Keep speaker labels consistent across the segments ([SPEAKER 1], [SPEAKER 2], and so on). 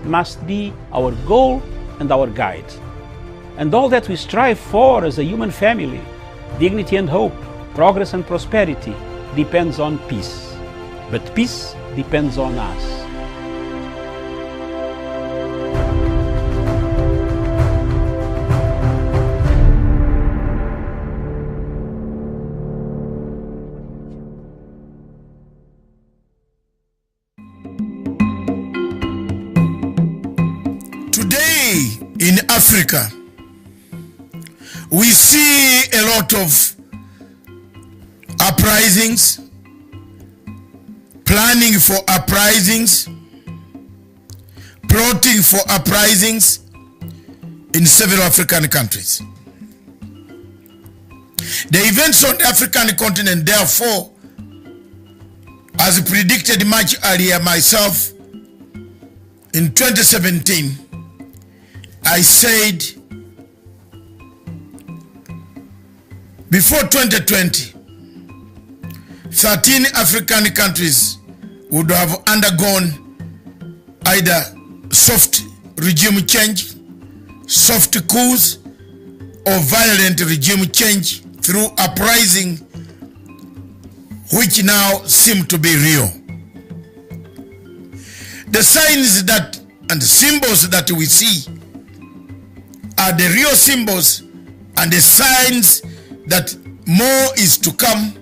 [SPEAKER 1] must be our goal and our guide. And all that we strive for as a human family, dignity and hope, progress and prosperity, depends on peace. But peace depends on us.
[SPEAKER 2] In Africa, we see a lot of uprisings, planning for uprisings, plotting for uprisings in several African countries. The events on the African continent, therefore, as predicted much earlier myself, in 2017, I said before 2020, 13 African countries would have undergone either soft regime change, soft coups, or violent regime change through uprising, which now seem to be real. The signs that and the symbols that we see are the real symbols and the signs that more is to come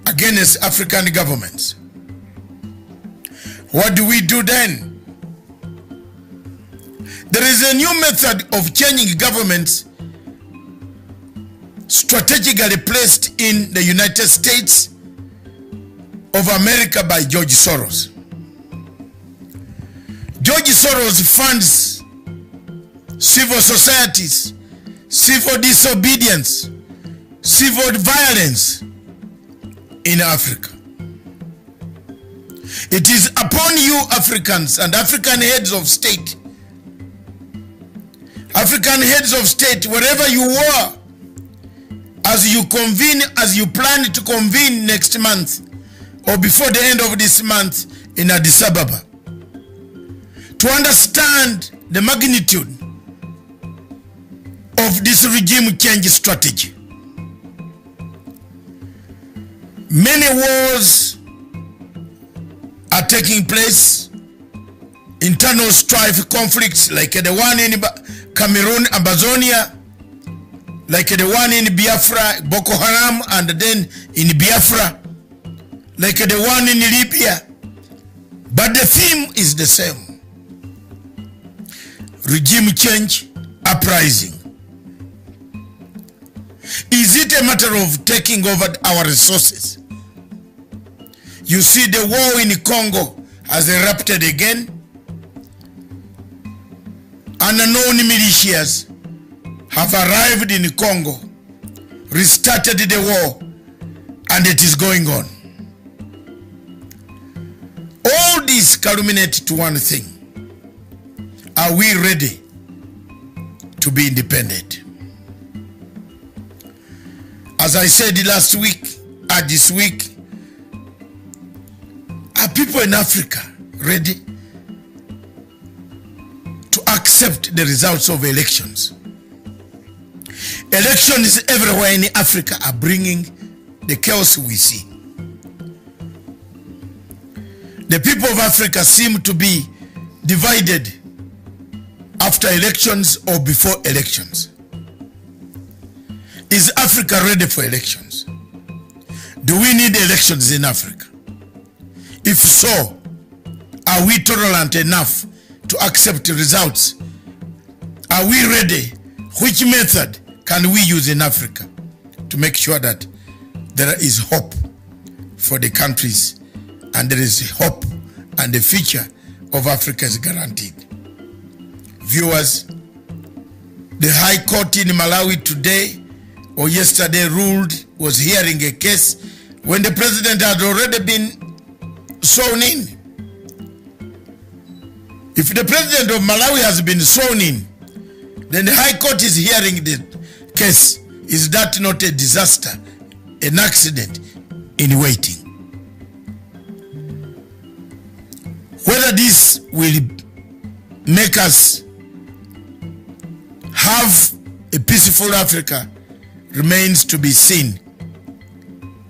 [SPEAKER 2] against African governments. What do we do then? There is a new method of changing governments strategically placed in the United States of America by George Soros. George Soros funds civil societies, civil disobedience, civil violence in Africa. It is upon you Africans and African heads of state, wherever you were, as you plan to convene next month or before the end of this month in Addis Ababa, to understand the magnitude of this regime change strategy. Many wars are taking place, internal strife, conflicts like the one in Cameroon, Amazonia, like the one in Biafra, Boko Haram, and then in Biafra, like the one in Libya. But the theme is the same. Regime change, uprising. Is it a matter of taking over our resources? You see, the war in Congo has erupted again. Unknown militias have arrived in Congo, restarted the war, and it is going on. All these culminate to one thing. Are we ready to be independent? As I said last week, this week, are people in Africa ready to accept the results of elections? Elections everywhere in Africa are bringing the chaos we see. The people of Africa seem to be divided after elections or before elections. Is Africa ready for elections? Do we need elections in Africa? If so, are we tolerant enough to accept results? Are we ready? Which method can we use in Africa to make sure that there is hope for the countries and there is hope and the future of Africa is guaranteed? Viewers, the High Court in Malawi today or yesterday was hearing a case when the president had already been sworn in. If the president of Malawi has been sworn in, then the High Court is hearing the case. Is that not a disaster, an accident in waiting? Whether this will make us have a peaceful Africa remains to be seen.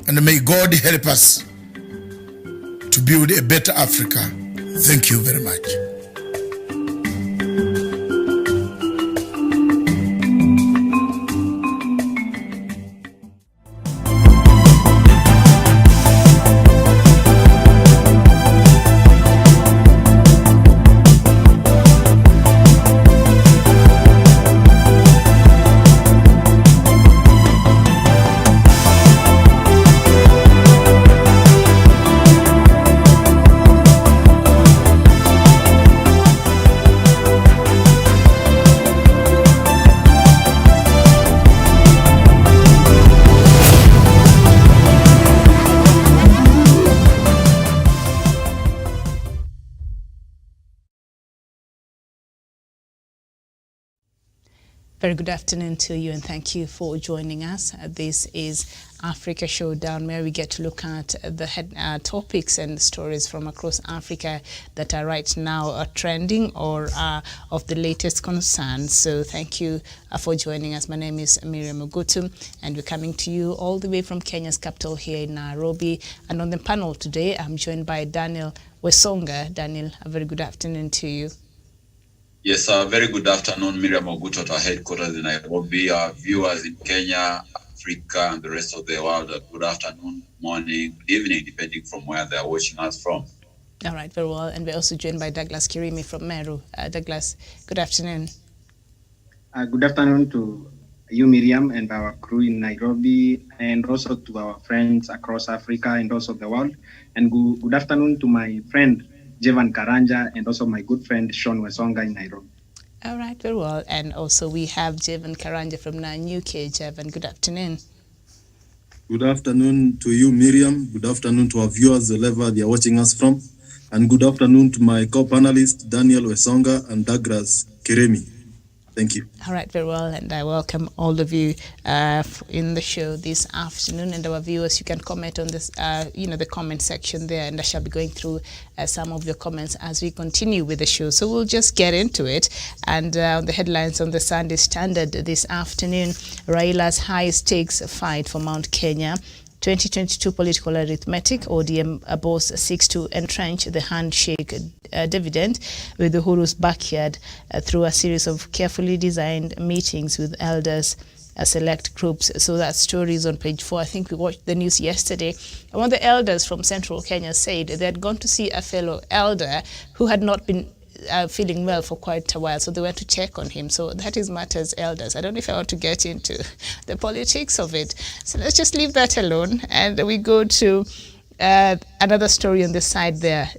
[SPEAKER 2] And may God help us to build a better Africa. Thank you very much.
[SPEAKER 3] Very good afternoon to you, and thank you for joining us. This is Africa Showdown, where we get to look at the topics and stories from across Africa that are right now trending or are of the latest concern. So thank you for joining us. My name is Miriam Ogutu, and we're coming to you all the way from Kenya's capital here in Nairobi. And on the panel today, I'm joined by Daniel Wesonga. Daniel, a very good afternoon to you.
[SPEAKER 4] Yes, very good afternoon, Miriam Ogutu at our headquarters in Nairobi. Our viewers in Kenya, Africa, and the rest of the world, good afternoon, morning, good evening, depending from where they are watching us from.
[SPEAKER 3] All right, very well. And we're also joined by Douglas Kirimi from Meru. Douglas, good afternoon.
[SPEAKER 5] Good afternoon to you, Miriam, and our crew in Nairobi, and also to our friends across Africa and also the world. And good afternoon to my friend, Jevan Karanja, and also my good friend Sean Wesonga in Nairobi.
[SPEAKER 3] All right, very well. And also we have Jevan Karanja from UK. Jevan, good afternoon.
[SPEAKER 6] Good afternoon to you, Miriam. Good afternoon to our viewers, wherever they are watching us from. And good afternoon to my co-panelists, Daniel Wesonga and Douglas Kiremi. Thank you.
[SPEAKER 3] All right, very well, and I welcome all of you in the show this afternoon. And our viewers, you can comment on this, the comment section there, and I shall be going through some of your comments as we continue with the show. So we'll just get into it. And the headlines on the Sunday Standard this afternoon: Raila's high-stakes fight for Mount Kenya. 2022 political arithmetic. ODM boss seeks to entrench the handshake dividend with Uhuru's backyard through a series of carefully designed meetings with elders, select groups. So that story is on page 4. I think we watched the news yesterday. One of the elders from central Kenya said they had gone to see a fellow elder who had not been feeling well for quite a while, so they went to check on him. So that is matters elders. I don't know if I want to get into the politics of it, so let's just leave that alone, and we go to another story on the side there,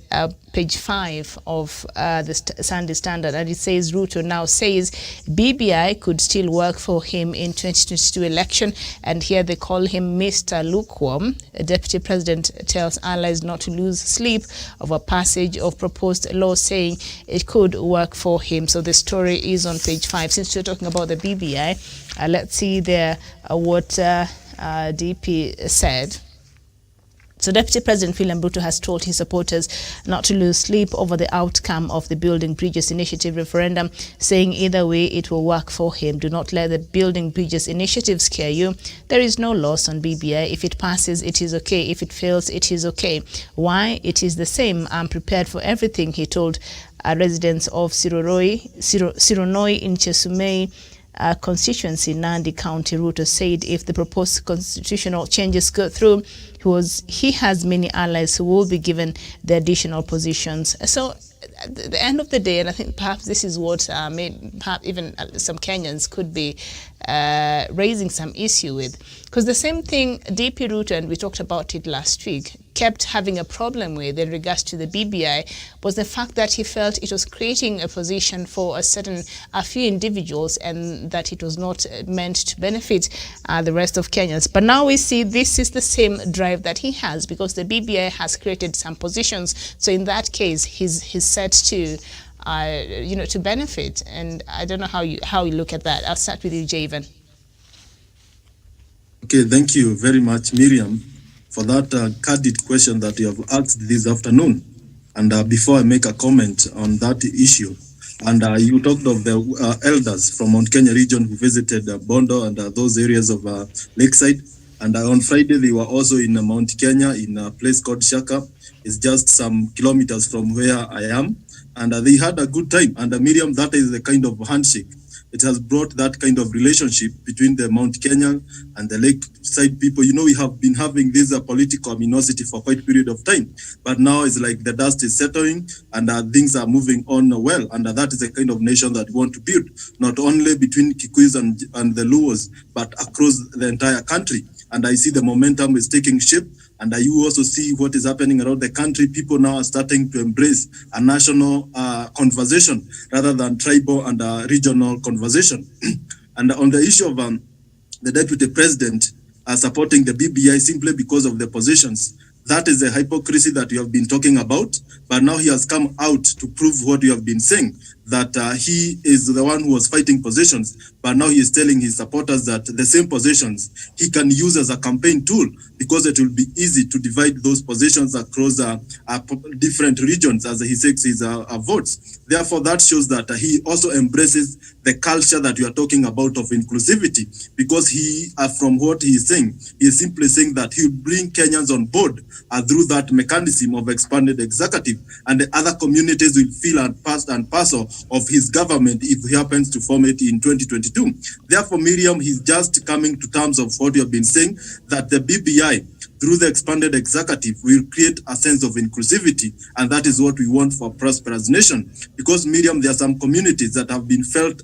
[SPEAKER 3] page 5 of the Sunday Standard, and it says Ruto now says BBI could still work for him in 2022 election, and here they call him Mr. Lukewarm. A deputy president tells allies not to lose sleep over passage of proposed law, saying it could work for him. So the story is on page 5. Since we're talking about the BBI, let's see there what DP said. So Deputy President William Ruto has told his supporters not to lose sleep over the outcome of the Building Bridges Initiative referendum, saying either way it will work for him. Do not let the Building Bridges Initiative scare you. There is no loss on BBI. If it passes, it is okay. If it fails, it is okay. Why? It is the same. I'm prepared for everything, he told residents of Sironoi in Chesumei constituency, Nandi County. Ruto said if the proposed constitutional changes go through, he has many allies who will be given the additional positions. So at the end of the day, and I think perhaps this is what perhaps even some Kenyans could be raising some issue with, because the same thing DP Ruto, and we talked about it last week, kept having a problem with in regards to the BBI was the fact that he felt it was creating a position for a few individuals, and that it was not meant to benefit the rest of Kenyans. But now we see this is the same drive that he has, because the BBI has created some positions. So in that case, he's set to to benefit. And I don't know how you look at that. I'll start with you, Javen.
[SPEAKER 6] Okay, thank you very much, Miriam, for that candid question that you have asked this afternoon. And before I make a comment on that issue, And you talked of the elders from Mount Kenya region who visited Bondo and those areas of Lakeside. And on Friday, they were also in Mount Kenya in a place called Shaka. It's just some kilometers from where I am. And they had a good time. And Miriam, that is the kind of handshake. It has brought that kind of relationship between the Mount Kenya and the Lakeside people. You know, we have been having this political animosity for quite a period of time. But now it's like the dust is settling and things are moving on well. And that is the kind of nation that we want to build, not only between Kikuyus and the Luos, but across the entire country. And I see the momentum is taking shape. And you also see what is happening around the country. People now are starting to embrace a national conversation rather than tribal and regional conversation. And on the issue of the deputy president supporting the BBI simply because of the positions, that is the hypocrisy that you have been talking about. But now he has come out to prove what you have been saying, that he is the one who was fighting positions. But now he is telling his supporters that the same positions he can use as a campaign tool, because it will be easy to divide those positions across different regions as he takes his votes. Therefore, that shows that he also embraces the culture that you are talking about of inclusivity, because he, from what he is saying, he is simply saying that he will bring Kenyans on board through that mechanism of expanded executive, and the other communities will feel part and parcel of his government if he happens to form it in 2022. Therefore, Miriam, he's just coming to terms of what you have been saying, that the BBI, through the expanded executive, will create a sense of inclusivity, and that is what we want for a prosperous nation. Because, Miriam, there are some communities that have been felt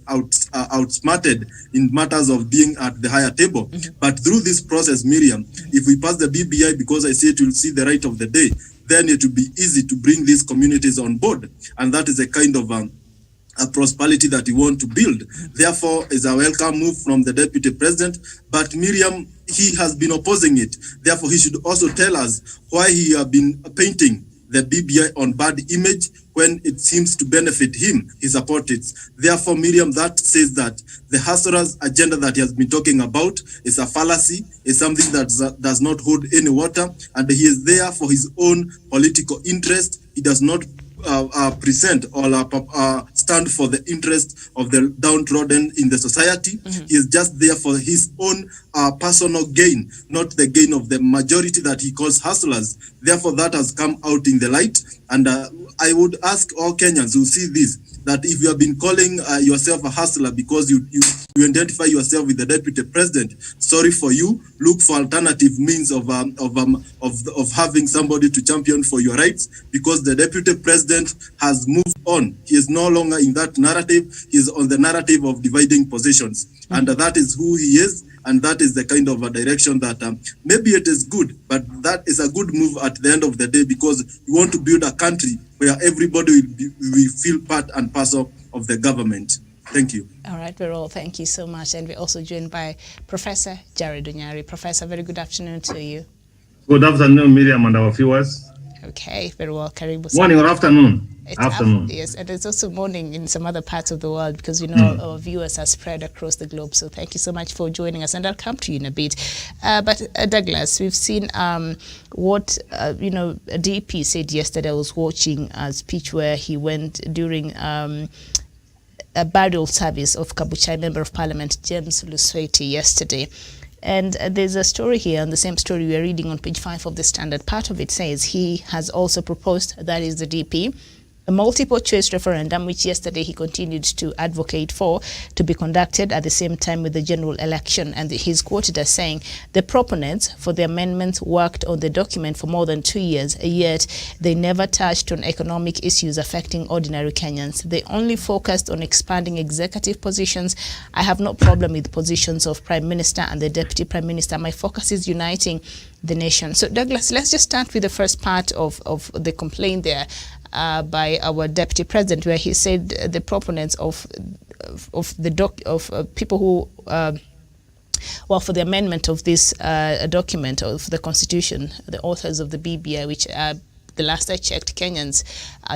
[SPEAKER 6] outsmarted in matters of being at the higher table. Mm-hmm. But through this process, Miriam, if we pass the BBI, because I say it will see the right of the day, then it will be easy to bring these communities on board, and that is a kind of a prosperity that we want to build. Therefore, is a welcome move from the deputy president. But Miriam, he has been opposing it. Therefore, he should also tell us why he has been painting the BBI on bad image when it seems to benefit him. He supports it. Therefore, Miriam, that says that the hustlers agenda that he has been talking about is a fallacy, is something that does not hold any water, and he is there for his own political interest. He does not present or stand for the interest of the downtrodden in the society. Mm-hmm. He is just there for his own personal gain, not the gain of the majority that he calls hustlers. Therefore, that has come out in the light. And I would ask all Kenyans who see this, that if you have been calling yourself a hustler because you identify yourself with the deputy president, sorry for you. Look for alternative means of having somebody to champion for your rights, because the deputy president has moved on. He is no longer in that narrative. He is on the narrative of dividing positions. Mm-hmm. And that is who he is. And that is the kind of a direction that maybe it is good, but that is a good move at the end of the day, because we want to build a country where everybody will feel part and parcel of the government. Thank you. All
[SPEAKER 3] right, Verol, thank you so much. And we're also joined by Professor Jared Onyari. Professor, very good afternoon to you.
[SPEAKER 7] Good afternoon, Miriam and our viewers.
[SPEAKER 3] Okay, very well. Karibu.
[SPEAKER 7] Morning or afternoon? Afternoon.
[SPEAKER 3] Yes, and it's also morning in some other parts of the world, because we know our viewers are spread across the globe. So thank you so much for joining us, and I'll come to you in a bit. But Douglas, we've seen what DP said yesterday. I was watching a speech where he went during a burial service of Kabuchai Member of Parliament James Lusweti yesterday. And there's a story here, and the same story we are reading on page 5 of the Standard. Part of it says he has also proposed, that is the DP, a multiple choice referendum, which yesterday he continued to advocate for, to be conducted at the same time with the general election. And he's quoted as saying, the proponents for the amendments worked on the document for more than 2 years, yet they never touched on economic issues affecting ordinary Kenyans. They only focused on expanding executive positions. I have no problem with positions of Prime Minister and the Deputy Prime Minister. My focus is uniting the nation. So Douglas, let's just start with the first part of the complaint there by our Deputy President, where he said the proponents of people who for the amendment of this document of the Constitution, the authors of the BBI, which the last I checked, Kenyans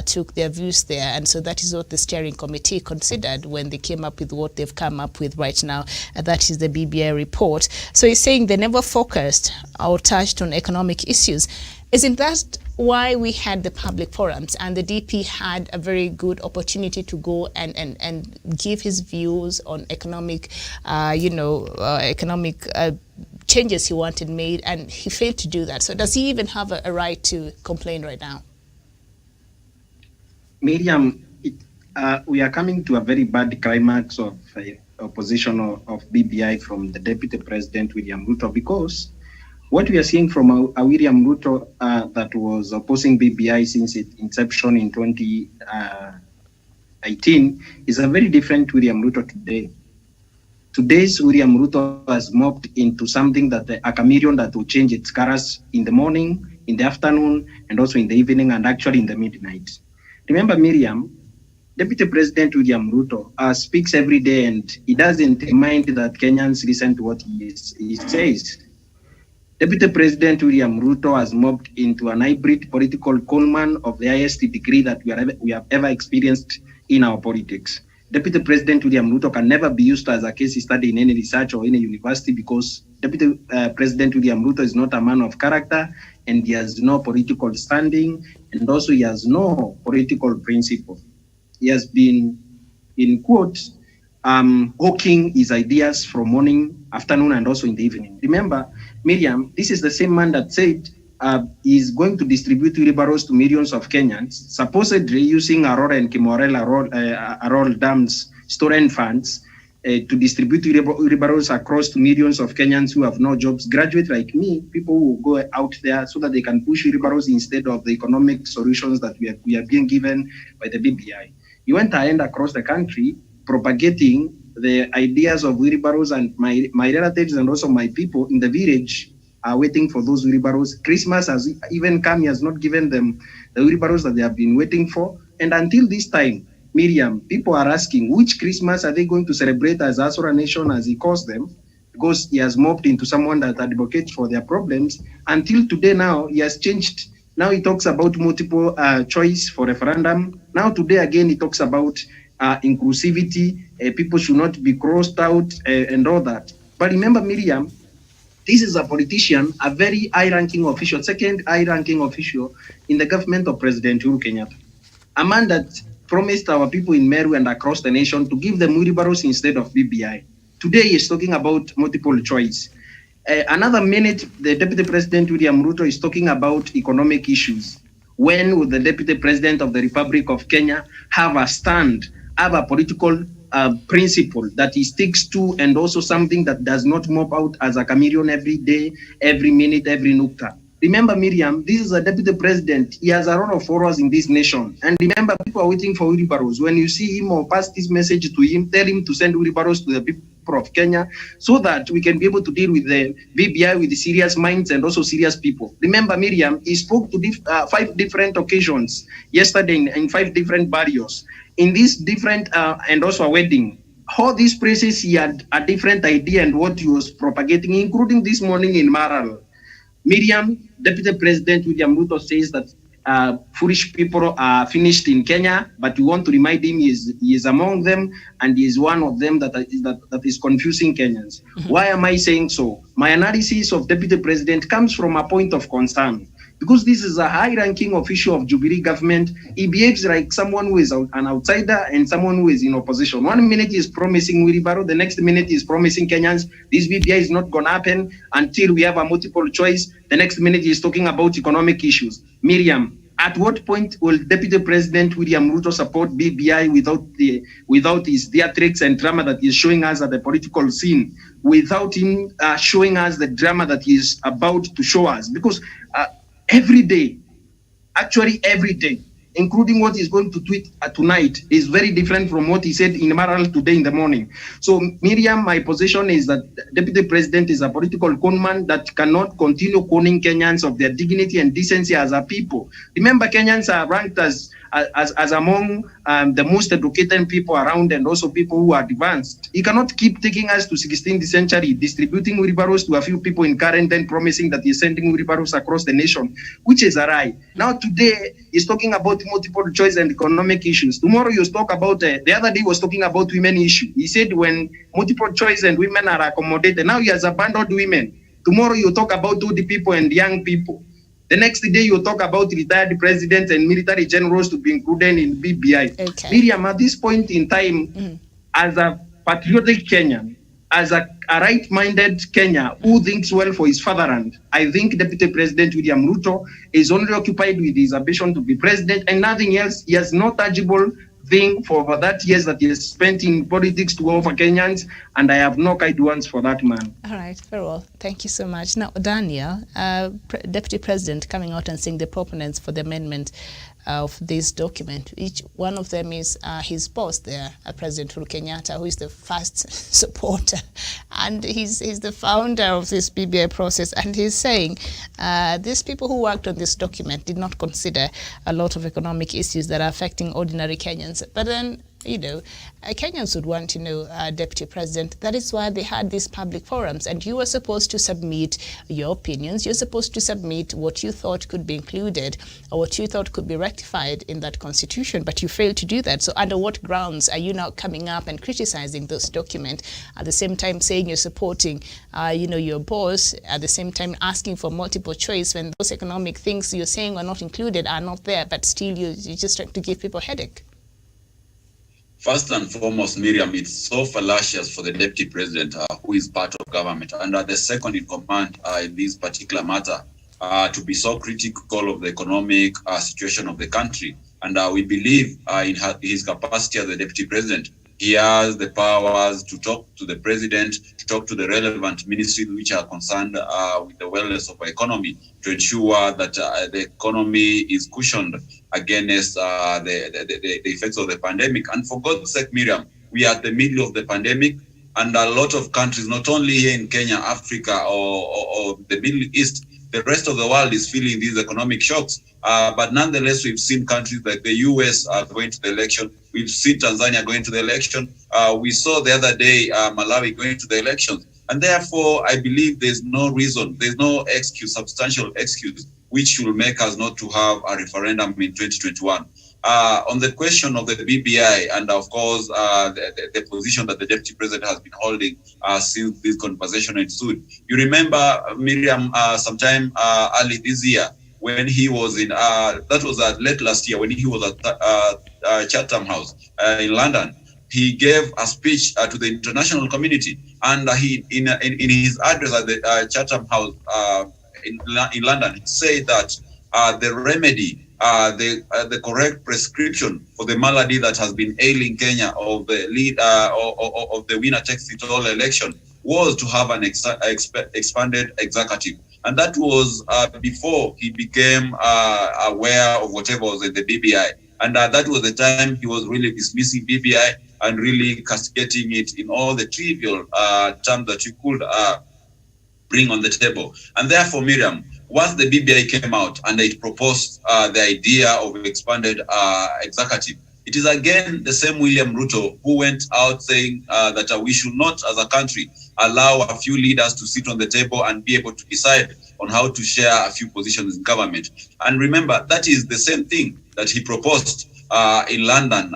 [SPEAKER 3] took their views there, and so that is what the steering committee considered when they came up with what they've come up with right now. That is the BBI report. So he's saying they never focused or touched on economic issues. Isn't that why we had the public forums, and the DP had a very good opportunity to go and give his views on economic, changes he wanted made, and he failed to do that. So does he even have a right to complain right now?
[SPEAKER 5] Miriam, we are coming to a very bad climax of opposition of BBI from the Deputy President William Ruto, because what we are seeing from William Ruto that was opposing BBI since its inception in 2018 is a very different William Ruto today. Today's William Ruto has morphed into something that a chameleon that will change its colors in the morning, in the afternoon, and also in the evening, and actually in the midnight. Remember, Miriam, Deputy President William Ruto speaks every day, and he doesn't mind that Kenyans listen to what he says. Deputy President William Ruto has morphed into an hybrid political conman of the highest degree that we have ever experienced in our politics. Deputy President William Ruto can never be used as a case study in any research or in a university, because Deputy President William Ruto is not a man of character, and he has no political standing, and also he has no political principle. He has been, in quotes, hawking his ideas from morning, afternoon, and also in the evening. Remember, Miriam, this is the same man that said he's going to distribute wheelbarrows to millions of Kenyans, supposedly using Aurora and Kimorel dams stolen funds to distribute wheelbarrows across to millions of Kenyans who have no jobs, graduates like me, people who go out there so that they can push wheelbarrows instead of the economic solutions that we are being given by the BBI. He went ahead across the country propagating the ideas of wheelbarrows, and my relatives and also my people in the village are waiting for those wheelbarrows. Christmas has even come, he has not given them the wheelbarrows that they have been waiting for. And until this time, Miriam, people are asking, which Christmas are they going to celebrate as Asura Nation, as he calls them? Because he has morphed into someone that advocates for their problems. Until today now, he has changed. Now he talks about multiple choice for referendum. Now today again, he talks about inclusivity, people should not be crossed out and all that. But remember, Miriam, this is a politician, a very high-ranking official, second high-ranking official in the government of President Uhuru Kenyatta. A man that promised our people in Meru and across the nation to give them wheelbarrows instead of BBI. Today, he is talking about multiple choice. Another minute, the Deputy President William Ruto is talking about economic issues. When will the Deputy President of the Republic of Kenya have a stand, have a political principle that he sticks to, and also something that does not mop out as a chameleon every day, every minute, every nukta? Remember, Miriam, this is a deputy president. He has a lot of followers in this nation. And remember, people are waiting for wheelbarrows. When you see him or pass this message to him, tell him to send wheelbarrows to the people of Kenya so that we can be able to deal with the BBI with the serious minds and also serious people. Remember, Miriam, he spoke to 5 different occasions yesterday in 5 different barrios. In this different and also a wedding, all these places he had a different idea and what he was propagating, including this morning in Maral. Miriam, Deputy President William Ruto says that foolish people are finished in Kenya, but we want to remind him he is among them, and he is one of them that is confusing Kenyans. Mm-hmm. Why am I saying so? My analysis of Deputy President comes from a point of concern. Because this is a high-ranking official of Jubilee government, he behaves like someone who is an outsider and someone who is in opposition. One minute he is promising wheelbarrow, the next minute he is promising Kenyans this BBI is not going to happen until we have a multiple choice. The next minute he is talking about economic issues. Miriam, at what point will Deputy President William Ruto support BBI without his theatrics and drama that he is showing us at the political scene, without him showing us the drama that he is about to show us? Because every day, actually every day, including what he's going to tweet tonight, is very different from what he said in Maral today in the morning. So, Miriam, my position is that Deputy President is a political conman that cannot continue conning Kenyans of their dignity and decency as a people. Remember, Kenyans are ranked as among the most educated people around, and also people who are advanced. He cannot keep taking us to 16th century, distributing wheelbarrows to a few people in current and promising that he's sending wheelbarrows across the nation, which is a lie. Now today, he's talking about multiple choice and economic issues. Tomorrow, you talk about, the other day was talking about women issue. He said when multiple choice and women are accommodated, now he has abandoned women. Tomorrow, you talk about old people and young people. The next day you talk about retired presidents and military generals to be included in BBI.
[SPEAKER 3] Okay.
[SPEAKER 5] Miriam, at this point in time, as a patriotic Kenyan, as a right-minded Kenya who thinks well for his fatherland, I think Deputy President William Ruto is only occupied with his ambition to be president and nothing else. He has no tangible thing for over that years that he has spent in politics to offer Kenyans, and I have no kind words for that man.
[SPEAKER 3] All right, very well. Thank you so much. Now, Daniel, Deputy President coming out and saying the proponents for the amendment of this document. Each one of them is his boss there, President Uhuru Kenyatta, who is the first supporter, and he's the founder of this BBI process. And he's saying these people who worked on this document did not consider a lot of economic issues that are affecting ordinary Kenyans. But then, you know, Kenyans would want to know, Deputy President, that is why they had these public forums, and you were supposed to submit your opinions. You're supposed to submit what you thought could be included or what you thought could be rectified in that constitution, but you failed to do that. So under what grounds are you now coming up and criticizing this document, at the same time saying you're supporting, you know, your boss, at the same time asking for multiple choice when those economic things you're saying are not included are not there, but still you're just trying to give people a headache?
[SPEAKER 4] First and foremost, Miriam, it's so fallacious for the Deputy President, who is part of government, and the second in command in this particular matter, to be so critical of the economic situation of the country. And we believe in his capacity as the Deputy President, he has the powers to talk to the President, to talk to the relevant ministries which are concerned with the wellness of our economy, to ensure that the economy is cushioned against the effects of the pandemic. And for God's sake, Miriam, we are at the middle of the pandemic, and a lot of countries, not only here in Kenya, Africa, or the Middle East, the rest of the world is feeling these economic shocks. But nonetheless, we've seen countries like the US going to the election. We've seen Tanzania going to the election. We saw the other day Malawi going to the elections. And therefore, I believe there's no reason, there's no excuse, substantial excuse, which will make us not to have a referendum in 2021. On the question of the BBI, and of course, the position that the Deputy President has been holding since this conversation ensued. You remember, Miriam, sometime early this year, when he was in, that was late last year, when he was at Chatham House in London, he gave a speech to the international community, and he, in his address at the Chatham House in London, he said that the remedy, the correct prescription for the malady that has been ailing Kenya of the lead of the winner takes it all election was to have an expanded executive. And that was before he became aware of whatever was in the BBI. And that was the time he was really dismissing BBI and really castigating it in all the trivial terms that you could bring on the table. And therefore, Miriam, once the BBI came out and it proposed the idea of expanded executive, it is again the same William Ruto who went out saying that we should not, as a country, allow a few leaders to sit on the table and be able to decide on how to share a few positions in government. And remember, that is the same thing that he proposed in London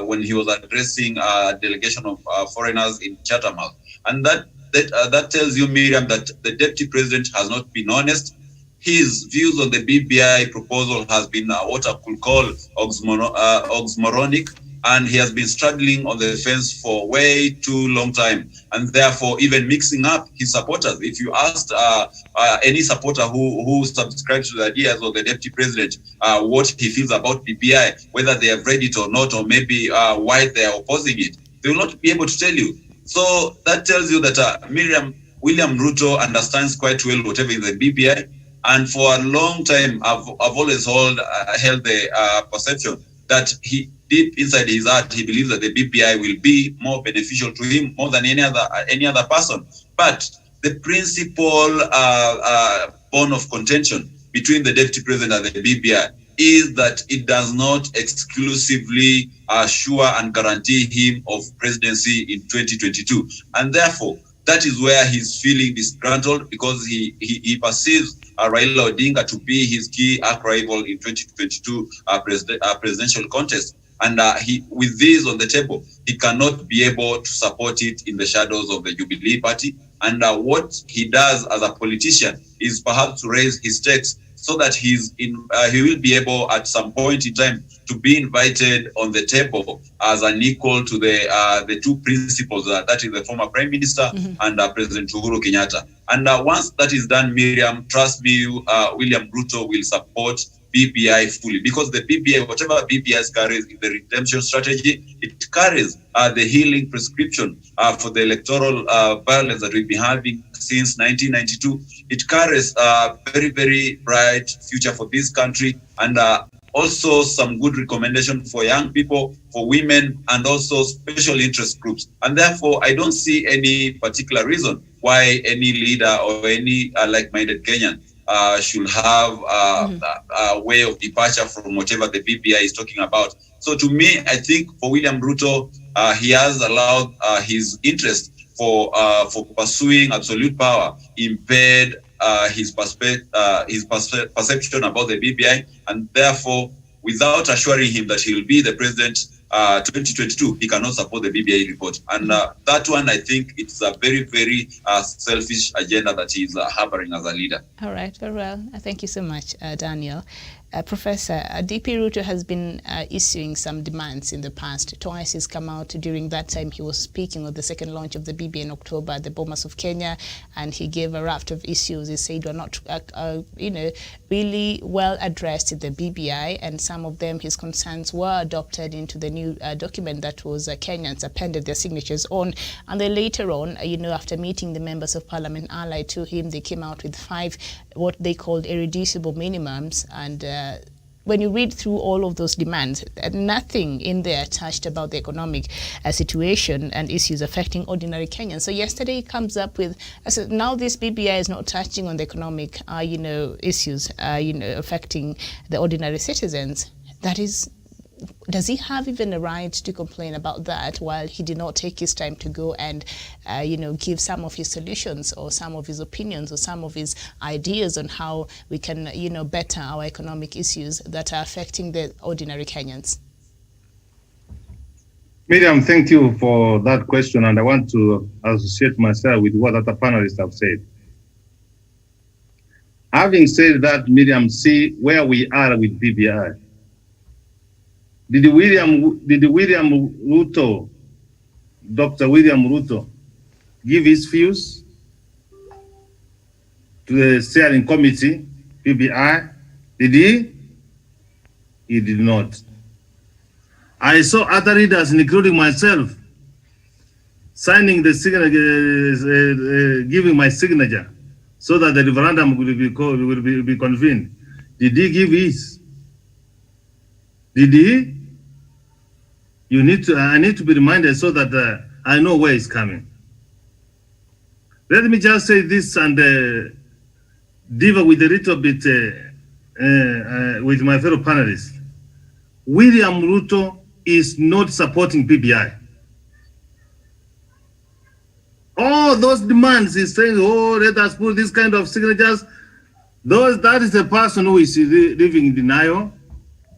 [SPEAKER 4] when he was addressing a delegation of foreigners in Chatham House. And that tells you, Miriam, that the Deputy President has not been honest. His views on the BBI proposal has been what I could call oxymoronic, and he has been straddling on the fence for way too long time, and therefore even mixing up his supporters. If you asked any supporter who subscribes to the ideas of the Deputy President what he feels about BBI, whether they have read it or not, or maybe why they are opposing it, they will not be able to tell you. So that tells you that William Ruto understands quite well whatever is the BBI. And for a long time, I've always held the perception that he, deep inside his heart, he believes that the BBI will be more beneficial to him more than any other person. But the principal bone of contention between the Deputy President and the BBI is that it does not exclusively assure and guarantee him of presidency in 2022. And therefore, that is where he's feeling disgruntled, because he perceives Raila Odinga to be his key arch rival in 2022 presidential contest. And with this on the table, he cannot be able to support it in the shadows of the Jubilee Party. And what he does as a politician is perhaps to raise his stakes so that he will be able at some point in time to be invited on the table as an equal to the two principals, that is the former Prime Minister and President Uhuru Kenyatta. And once that is done, Miriam, trust me, William Ruto will support BBI fully, because the BBI, whatever BBI carries in the redemption strategy, it carries the healing prescription for the electoral violence that we've been having since 1992. It carries a very, very bright future for this country, and also some good recommendation for young people, for women, and also special interest groups. And therefore, I don't see any particular reason why any leader or any like-minded Kenyan should have a way of departure from whatever the BBI is talking about. So to me, I think for William Ruto, he has allowed his interest for pursuing absolute power impaired his perception about the BBI, and therefore, without assuring him that he will be the president 2022, he cannot support the BBI report. And that one, I think it's a very, very selfish agenda that he's harboring as a leader.
[SPEAKER 3] All right, very well. Thank you so much, Daniel. Professor, DP Ruto has been issuing some demands in the past. Twice he's come out. During that time, he was speaking of the second launch of the BBI in October at the Bomas of Kenya, and he gave a raft of issues. He said were not, really well addressed in the BBI, and some of them, his concerns, were adopted into the new document that was Kenyans appended their signatures on. And then later on, after meeting the members of parliament allied to him, they came out with 5 what they called irreducible minimums, and when you read through all of those demands, nothing in there touched about the economic situation and issues affecting ordinary Kenyans. So yesterday he comes up with, now this BBI is not touching on the economic, issues, affecting the ordinary citizens. That is, does he have even a right to complain about that while he did not take his time to go and, give some of his solutions or some of his opinions or some of his ideas on how we can, better our economic issues that are affecting the ordinary Kenyans?
[SPEAKER 7] Miriam, thank you for that question, and I want to associate myself with what other panelists have said. Having said that, Miriam, see where we are with BBI. Did William Ruto, Dr. William Ruto, give his views to the steering committee, BBI? Did he? He did not. I saw other leaders, including myself, signing the signature, giving my signature, so that the referendum will be convened. Did he give his? Did he? I need to be reminded so that I know where it's coming. Let me just say this and differ with a little bit with my fellow panelists. William Ruto is not supporting BBI. All those demands he's saying, let us put this kind of signatures, that is the person who is living in denial.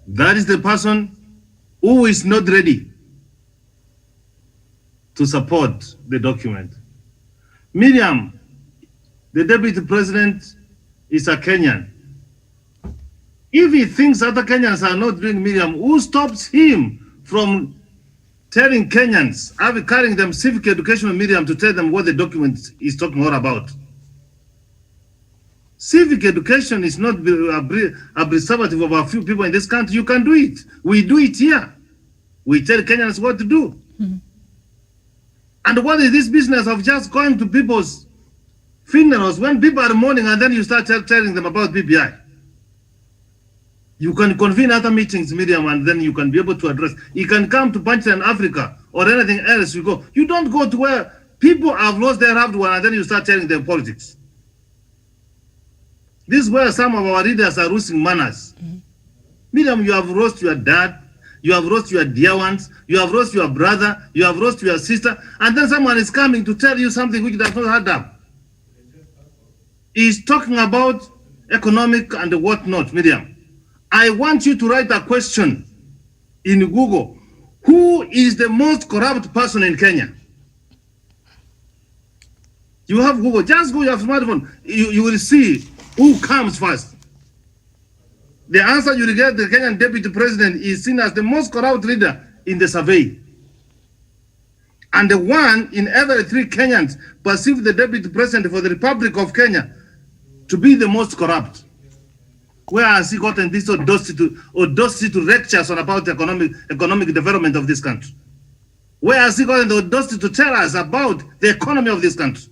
[SPEAKER 7] That is the person who is not ready to support the document. Miriam, the deputy president, is a Kenyan. If he thinks other Kenyans are not doing Miriam, who stops him from telling Kenyans, carrying them civic education Miriam, to tell them what the document is talking all about? Civic education is not a preservative of a few people in this country. You can do it. We do it here. We tell Kenyans what to do. Mm-hmm. And what is this business of just going to people's funerals when people are mourning and then you start telling them about BBI? You can convene other meetings, Miriam, and then you can be able to address. You can come to Punchline Africa or anything else you go. You don't go to where people have lost their loved one and then you start telling them politics. This is where some of our leaders are losing manners. Mm-hmm. Miriam, you have lost your dad, you have lost your dear ones, you have lost your brother, you have lost your sister, and then someone is coming to tell you something which does not add up. He's talking about economic and whatnot, Miriam. I want you to write a question in Google. Who is the most corrupt person in Kenya? You have Google, just go, you have smartphone, you will see who comes first. The answer you get, the Kenyan deputy president is seen as the most corrupt leader in the survey. And the 1 in every 3 Kenyans perceive the deputy president for the Republic of Kenya to be the most corrupt. Where has he gotten this audacity to lectures on about economic development of this country? Where has he gotten the audacity to tell us about the economy of this country?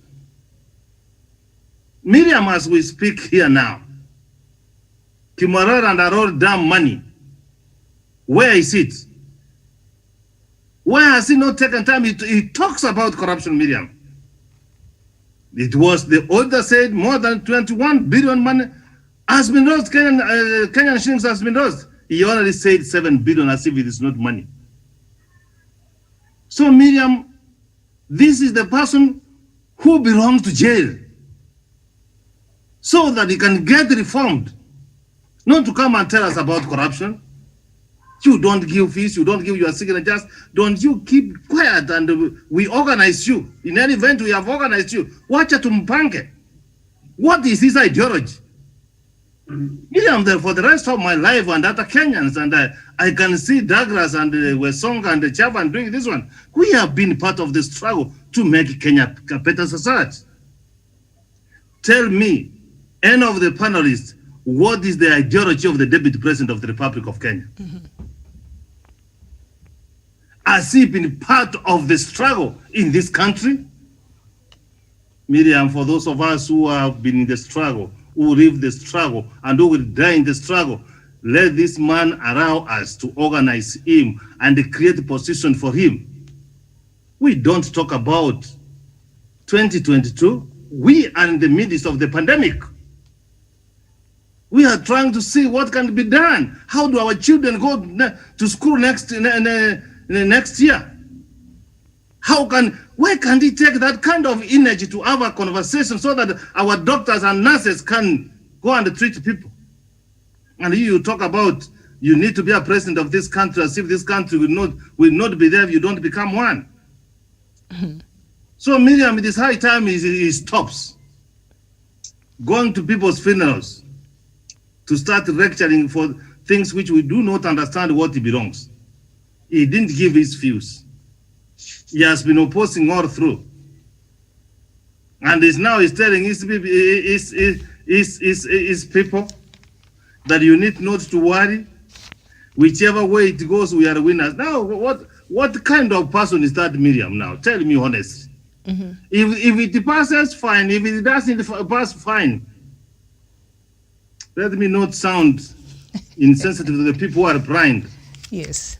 [SPEAKER 7] Miriam, as we speak here now, Kimarar and Aror Dam money, where is it? Why has he not taken time? He talks about corruption, Miriam. It was the order said more than 21 billion money has been lost, Kenyan shillings has been lost. He already said 7 billion as if it is not money. So Miriam, this is the person who belongs to jail so that he can get reformed, not to come and tell us about corruption. You don't give fees, you don't give your signatures, don't you keep quiet and we organize you. In any event, we have organized you. Wacha tumpange. What is his ideology? Miriam, for the rest of my life and other Kenyans, and I can see Douglas and Wesonga and Chavan doing this one. We have been part of the struggle to make Kenya a better society. Tell me, any of the panelists, what is the ideology of the Deputy President of the Republic of Kenya? Has he been part of the struggle in this country? Miriam, for those of us who have been in the struggle, who live the struggle, and who will die in the struggle, let this man allow us to organize him and create a position for him. We don't talk about 2022. We are in the midst of the pandemic. We are trying to see what can be done. How do our children go to school next year? Where can they take that kind of energy to have a conversation so that our doctors and nurses can go and treat people? And you talk about you need to be a president of this country as if this country will not be there if you don't become one. So Miriam, it is high time he stops going to people's funerals to start lecturing for things which we do not understand what he belongs. He didn't give his views. He has been opposing all through. And he's telling his people that you need not to worry. Whichever way it goes, we are winners. Now, what kind of person is that Miriam now? Tell me honestly. If it passes, fine. If it doesn't pass, fine. Let me not sound insensitive to the people who are blind.
[SPEAKER 3] Yes.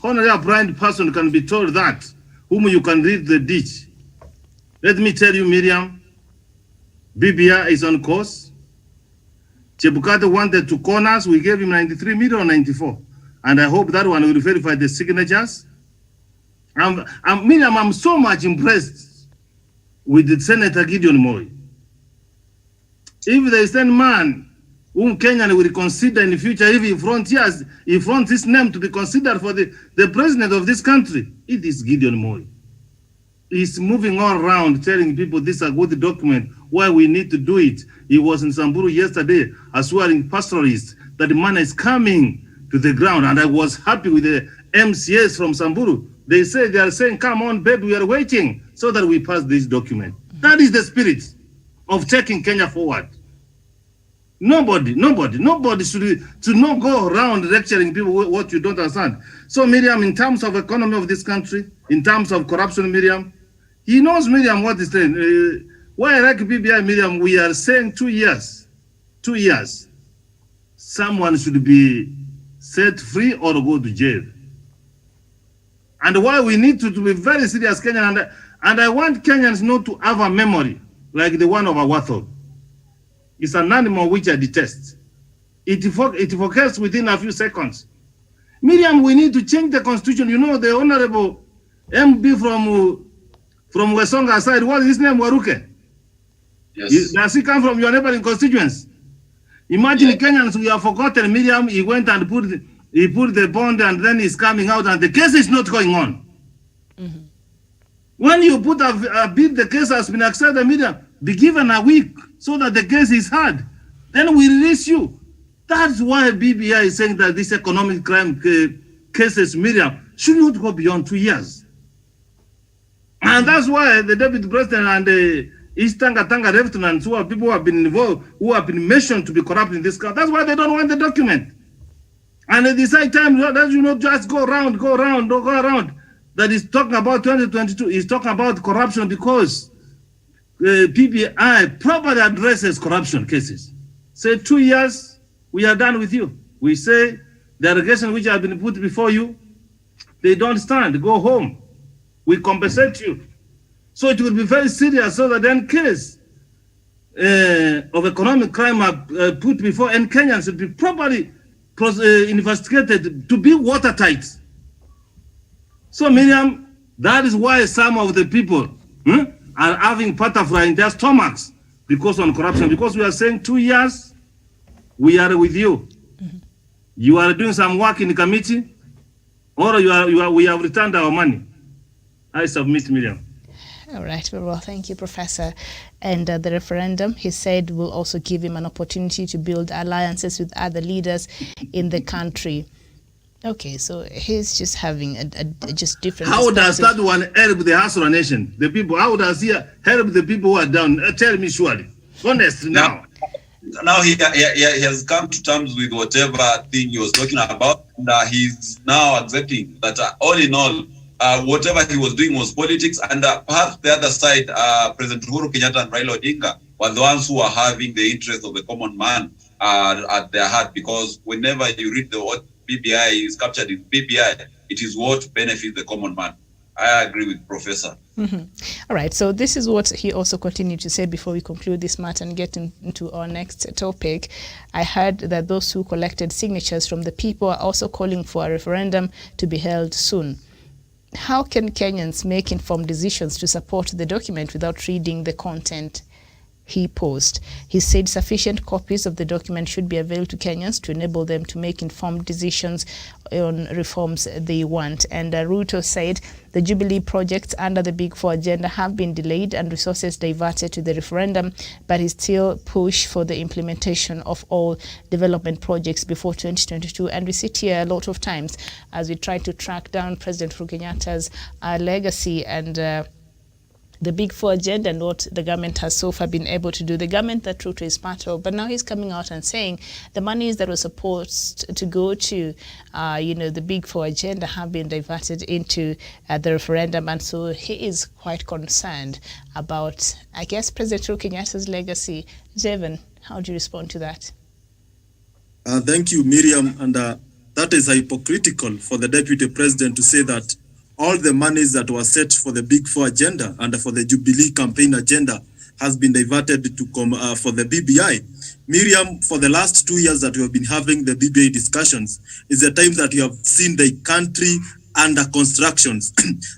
[SPEAKER 7] Only a blind person can be told that, whom you can read the ditch. Let me tell you, Miriam, BBI is on course. Chebukati wanted to corner us. We gave him 93 million, 94. And I hope that one will verify the signatures. Miriam, I'm so much impressed with the Senator Gideon Moi. If there is any man whom Kenyan will consider in the future, if he fronts his name to be considered for the president of this country, it is Gideon Moi. He's moving all around telling people this is a good document, why we need to do it. He was in Samburu yesterday assuring pastoralists that the money is coming to the ground, and I was happy with the MCAs from Samburu. They are saying, come on, baby, we are waiting so that we pass this document. That is the spirit of taking Kenya forward. Nobody should not go around lecturing people what you don't understand. So Miriam, in terms of economy of this country, in terms of corruption, Miriam, he knows, Miriam, what is saying. Why I like BBI, Miriam, we are saying 2 years, someone should be set free or go to jail. And why we need to be very serious, Kenyan, and I want Kenyans not to have a memory like the one of Awathog. It's an animal which I detest. It forgets within a few seconds. Miriam, we need to change the constitution. You know, the honorable MB from Wesonga side, what is his name, Waruke?
[SPEAKER 4] Yes.
[SPEAKER 7] Does he come from your neighboring constituents? Imagine Kenyans, we have forgotten Miriam. He went and put the bond, and then he's coming out, and the case is not going on. When you put a bid, the case has been accepted, Miriam, be given a week so that the case is heard. Then we release you. That's why BBI is saying that this economic crime cases, Miriam, should not go beyond 2 years. And that's why the deputy president and the East Tanga lieutenants, who are people who have been involved, who have been mentioned to be corrupt in this country, that's why they don't want the document. And at the same time, that you not just go around. That is talking about 2022. He's talking about corruption because PBI properly addresses corruption cases. Say 2 years, we are done with you. We say the allegations which have been put before you, they don't stand. Go home. We compensate you. So it will be very serious, so that then case of economic crime are put before, and Kenyans should be properly investigated to be watertight. So Miriam, that is why some of the people are having butterfly in their stomachs because of corruption. Because we are saying 2 years, we are with you. You are doing some work in the committee, or we have returned our money. I submit, Miriam.
[SPEAKER 3] All right, very well. Thank you, Professor. And the referendum, he said, will also give him an opportunity to build alliances with other leaders in the country. Okay, so he's just having a just different.
[SPEAKER 7] How does that one help the Hasra nation? The people, how does he help the people who are down? Tell me surely. Honestly now.
[SPEAKER 4] Now he has come to terms with whatever thing he was talking about, and he's now accepting that all in all, whatever he was doing was politics, and perhaps the other side, President Uhuru Kenyatta and Raila Odinga were the ones who are having the interest of the common man at their heart, because whenever you read what BBI is captured in BBI, it is what benefits the common man. I agree with Professor.
[SPEAKER 3] All right, so this is what he also continued to say before we conclude this matter and get into our next topic. I heard that those who collected signatures from the people are also calling for a referendum to be held soon. How can Kenyans make informed decisions to support the document without reading the content he posed? He said sufficient copies of the document should be available to Kenyans to enable them to make informed decisions on reforms they want. And Ruto said the Jubilee projects under the Big Four agenda have been delayed and resources diverted to the referendum, but he still pushed for the implementation of all development projects before 2022. And we sit here a lot of times as we try to track down President Uhuru Kenyatta's legacy and the Big Four agenda and what the government has so far been able to do, the government that Ruto is part of. But now he's coming out and saying the monies that were supposed to go to, the Big Four agenda have been diverted into the referendum. And so he is quite concerned about, I guess, President Uhuru Kenyatta's legacy. Zeven, how do you respond to that?
[SPEAKER 6] Thank you, Miriam. And that is hypocritical for the Deputy President to say that all the monies that were set for the Big Four agenda and for the Jubilee campaign agenda has been diverted to for the BBI. Miriam, for the last 2 years that we have been having the BBI discussions, is the time that we have seen the country under constructions.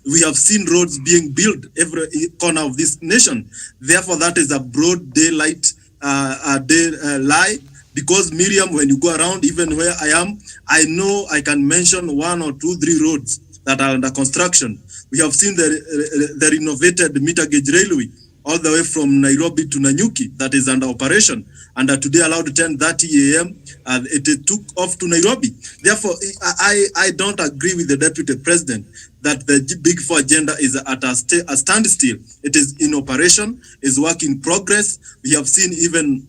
[SPEAKER 6] We have seen roads being built every corner of this nation. Therefore, that is a broad daylight lie. Because Miriam, when you go around, even where I am, I know I can mention 1 or 2, 3 roads that are under construction. We have seen the renovated meter gauge railway all the way from Nairobi to Nanyuki that is under operation. And today allowed 10:30 a.m. It took off to Nairobi. Therefore, I don't agree with the Deputy President that the Big Four agenda is at a standstill. It is in operation, is work in progress. We have seen even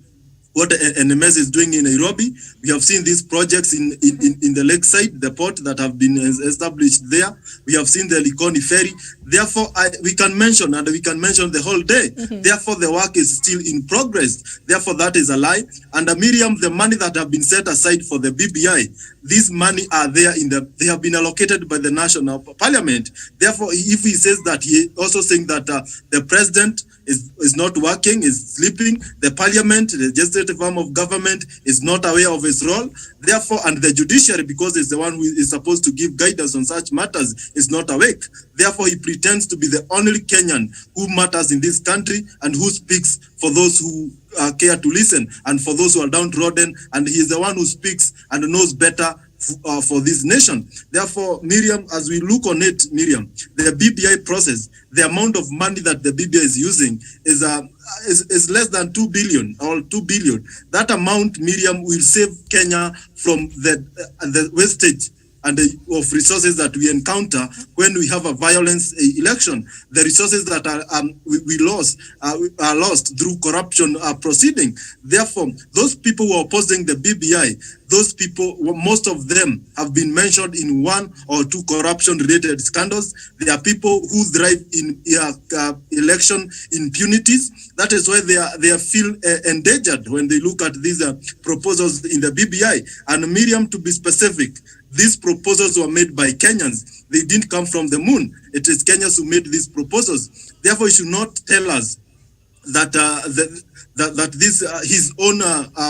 [SPEAKER 6] what NMS is doing in Nairobi. We have seen these projects in the lakeside, the port that have been established there. We have seen the Likoni ferry. Therefore, we can mention the whole day. Therefore, the work is still in progress. Therefore, that is a lie. And Miriam, the money that have been set aside for the BBI, these money are there they have been allocated by the National Parliament. Therefore, if he says that, he also saying that the president is not working, is sleeping, the parliament, the legislative arm of government is not aware of his role. Therefore, and the judiciary, because it's the one who is supposed to give guidance on such matters, is not awake. Therefore, he pretends to be the only Kenyan who matters in this country and who speaks for those who care to listen and for those who are downtrodden. And he is the one who speaks and knows better for this nation. Therefore, Miriam, as we look on it, Miriam, the BBI process, the amount of money that the BBI is using is less than 2 billion or 2 billion. That amount, Miriam, will save Kenya from the wastage and of resources that we encounter when we have a violence election. The resources that are lost through corruption proceeding. Therefore, those people who are opposing the BBI, those people, most of them have been mentioned in one or two corruption-related scandals. They are people who thrive in election impunities. That is why they feel endangered when they look at these proposals in the BBI. And Miriam, to be specific, these proposals were made by Kenyans. They didn't come from the moon. It is Kenyans who made these proposals. Therefore, you should not tell us that this his own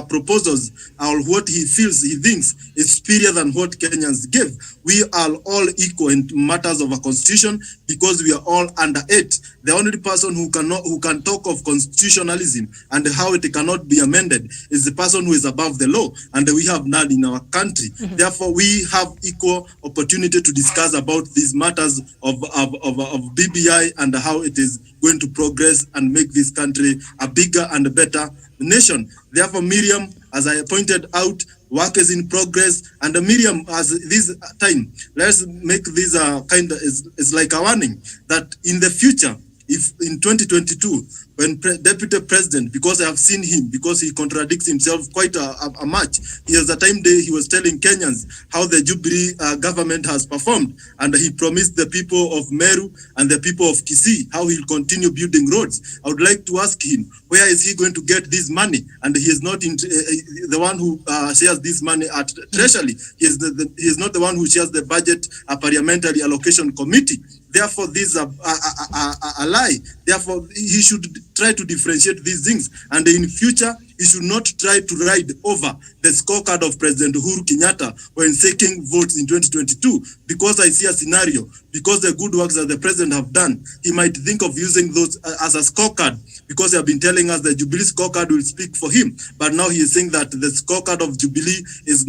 [SPEAKER 6] proposals or what he thinks is superior than what Kenyans give. We are all equal in matters of a constitution because we are all under it. The only person who can talk of constitutionalism and how it cannot be amended is the person who is above the law, and we have none in our country. Mm-hmm. Therefore, we have equal opportunity to discuss about these matters of BBI and how it is going to progress and make this country a bigger and a better nation. Therefore, Miriam, as I pointed out, work is in progress. And Miriam, as this time, let's make this is like a warning that in the future, if in 2022, when Deputy President, because I have seen him, because he contradicts himself quite a much, he has a time day he was telling Kenyans how the Jubilee government has performed, and he promised the people of Meru and the people of Kisii how he'll continue building roads. I would like to ask him, where is he going to get this money? And he is not the one who shares this money at Treasury. He is not the one who shares the budget parliamentary allocation committee. Therefore, this is a lie. Therefore, he should try to differentiate these things. And in future, he should not try to ride over the scorecard of President Uhuru Kenyatta when seeking votes in 2022. Because I see a scenario, because the good works that the president have done, he might think of using those as a scorecard, because they have been telling us the Jubilee scorecard will speak for him. But now he is saying that the scorecard of Jubilee is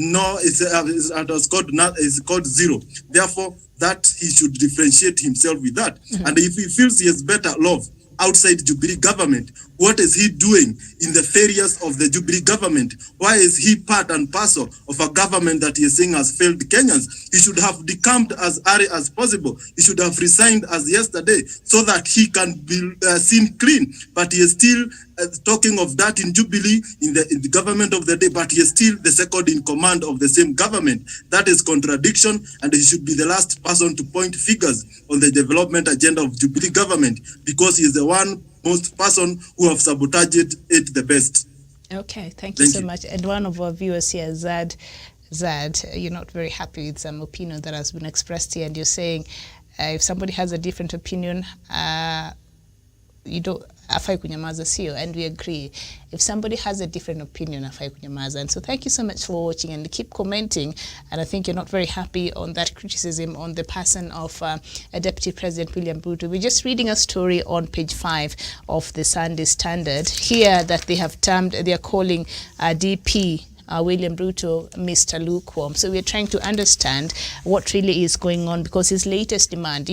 [SPEAKER 6] called zero. Therefore, that he should differentiate himself with that. Mm-hmm. And if he feels he has better love outside Jubilee government, what is he doing in the failures of the Jubilee government? Why is he part and parcel of a government that he is saying has failed Kenyans? He should have decamped as early as possible. He should have resigned as yesterday so that he can be seen clean. But he is still talking of that in Jubilee, in the government of the day, but he is still the second in command of the same government. That is contradiction, and he should be the last person to point figures on the development agenda of Jubilee government, because he is the most person who have sabotaged it the best.
[SPEAKER 3] Okay, thank you so much. And one of our viewers here, Zad, you're not very happy with some opinion that has been expressed here, and you're saying if somebody has a different opinion, you don't afai kunyamaza sio, and we agree. If somebody has a different opinion, afai kunyamaza. And so thank you so much for watching, and keep commenting. And I think you're not very happy on that criticism on the person of Deputy President William Ruto. We're just reading a story on page 5 of the Sunday Standard here that they have termed, they are calling DP William Ruto Mr. Lukewarm. So we're trying to understand what really is going on, because his latest demand,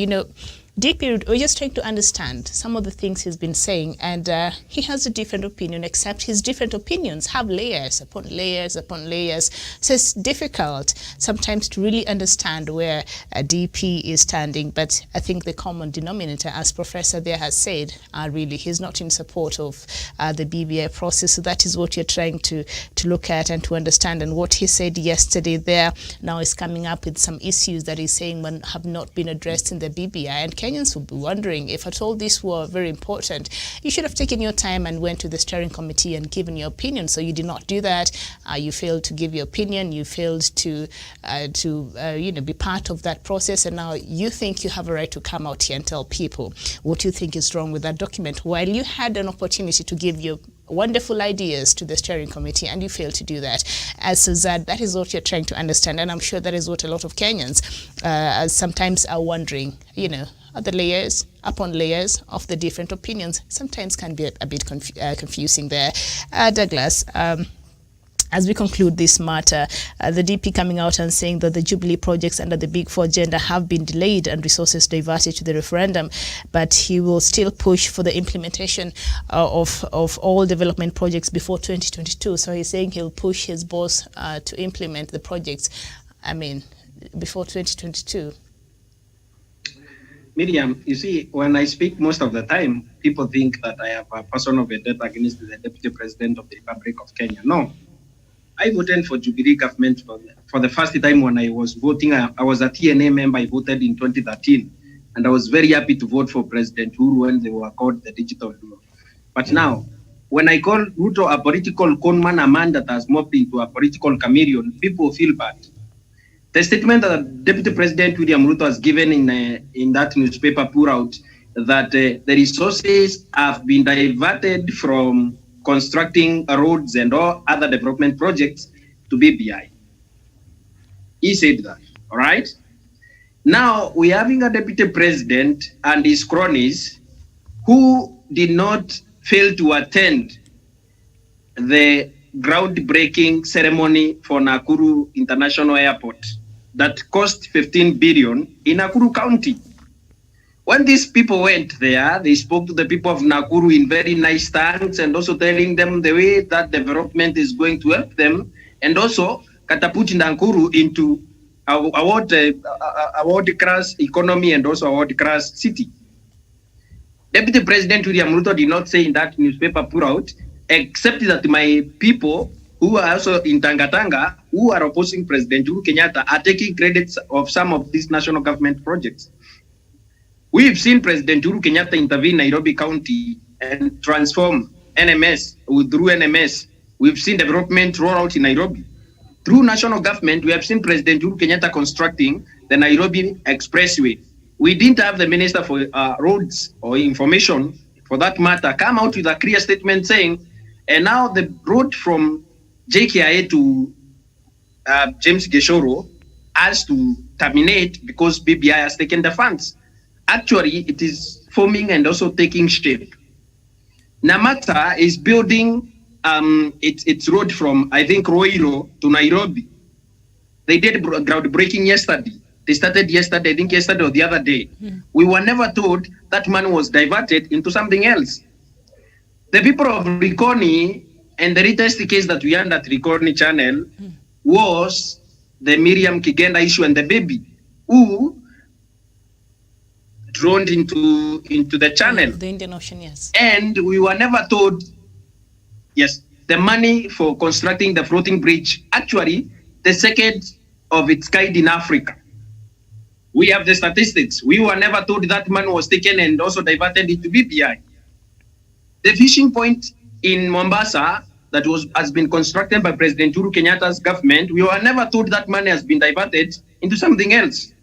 [SPEAKER 3] DP, we're just trying to understand some of the things he's been saying, and he has a different opinion, except his different opinions have layers upon layers upon layers. So it's difficult sometimes to really understand where DP is standing, but I think the common denominator, as Professor there has said, really he's not in support of the BBI process. So that is what you're trying to look at and to understand. And what he said yesterday there now is coming up with some issues that he's saying have not been addressed in the BBI, and Kenyans will be wondering, if at all these were very important, you should have taken your time and went to the steering committee and given your opinion. So you did not do that. You failed to give your opinion. You failed to be part of that process. And now you think you have a right to come out here and tell people what you think is wrong with that document, while you had an opportunity to give your wonderful ideas to the steering committee, and you fail to do that. As Zad, that is what you're trying to understand, and I'm sure that is what a lot of Kenyans sometimes are wondering, the layers upon layers of the different opinions sometimes can be a bit confusing there. Douglas, As we conclude this matter, the DP coming out and saying that the Jubilee projects under the Big Four agenda have been delayed and resources diverted to the referendum, but he will still push for the implementation of all development projects before 2022. So he's saying he'll push his boss to implement the projects, before 2022.
[SPEAKER 5] Miriam, you see, when I speak most of the time, people think that I have a personal vendetta against the Deputy President of the Republic of Kenya. No. I voted for Jubilee government for the first time when I was voting. I was a TNA member. I voted in 2013. And I was very happy to vote for President Uhuru when they were called the digital law. But now, when I call Ruto a political conman, a man that has morphed into a political chameleon, people feel bad. The statement that Deputy President William Ruto has given in that newspaper put out that the resources have been diverted from constructing roads and all other development projects to BBI. He said that, all right? Now, we're having a deputy president and his cronies who did not fail to attend the groundbreaking ceremony for Nakuru International Airport that cost 15 billion in Nakuru County. When these people went there, they spoke to the people of Nakuru in very nice terms and also telling them the way that development is going to help them and also catapult Nakuru into a world-class economy and also a world-class city. Deputy President William Ruto did not say in that newspaper put out, except that my people who are also in Tangatanga, who are opposing President Uhuru Kenyatta, are taking credits of some of these national government projects. We've seen President Uhuru Kenyatta intervene in Nairobi County and transform NMS through NMS. We've seen development roll out in Nairobi. Through national government, we have seen President Uhuru Kenyatta constructing the Nairobi Expressway. We didn't have the Minister for Roads or Information, for that matter, come out with a clear statement saying, and now the road from JKIA to James Geshoro has to terminate because BBI has taken the funds. Actually, it is forming and also taking shape. Namata is building its road from, I think, Roiro to Nairobi. They did groundbreaking yesterday. They started yesterday, I think yesterday or the other day. We were never told that money was diverted into something else. The people of Rikoni, and the latest case that we had at Rikoni channel was the Miriam Kigenda issue and the baby who drowned into the channel.
[SPEAKER 3] The Indian Ocean, yes.
[SPEAKER 5] And we were never told, yes, the money for constructing the floating bridge, actually the second of its kind in Africa. We have the statistics. We were never told that money was taken and also diverted into BPI. The fishing point in Mombasa that has been constructed by President Uhuru Kenyatta's government, we were never told that money has been diverted into something else.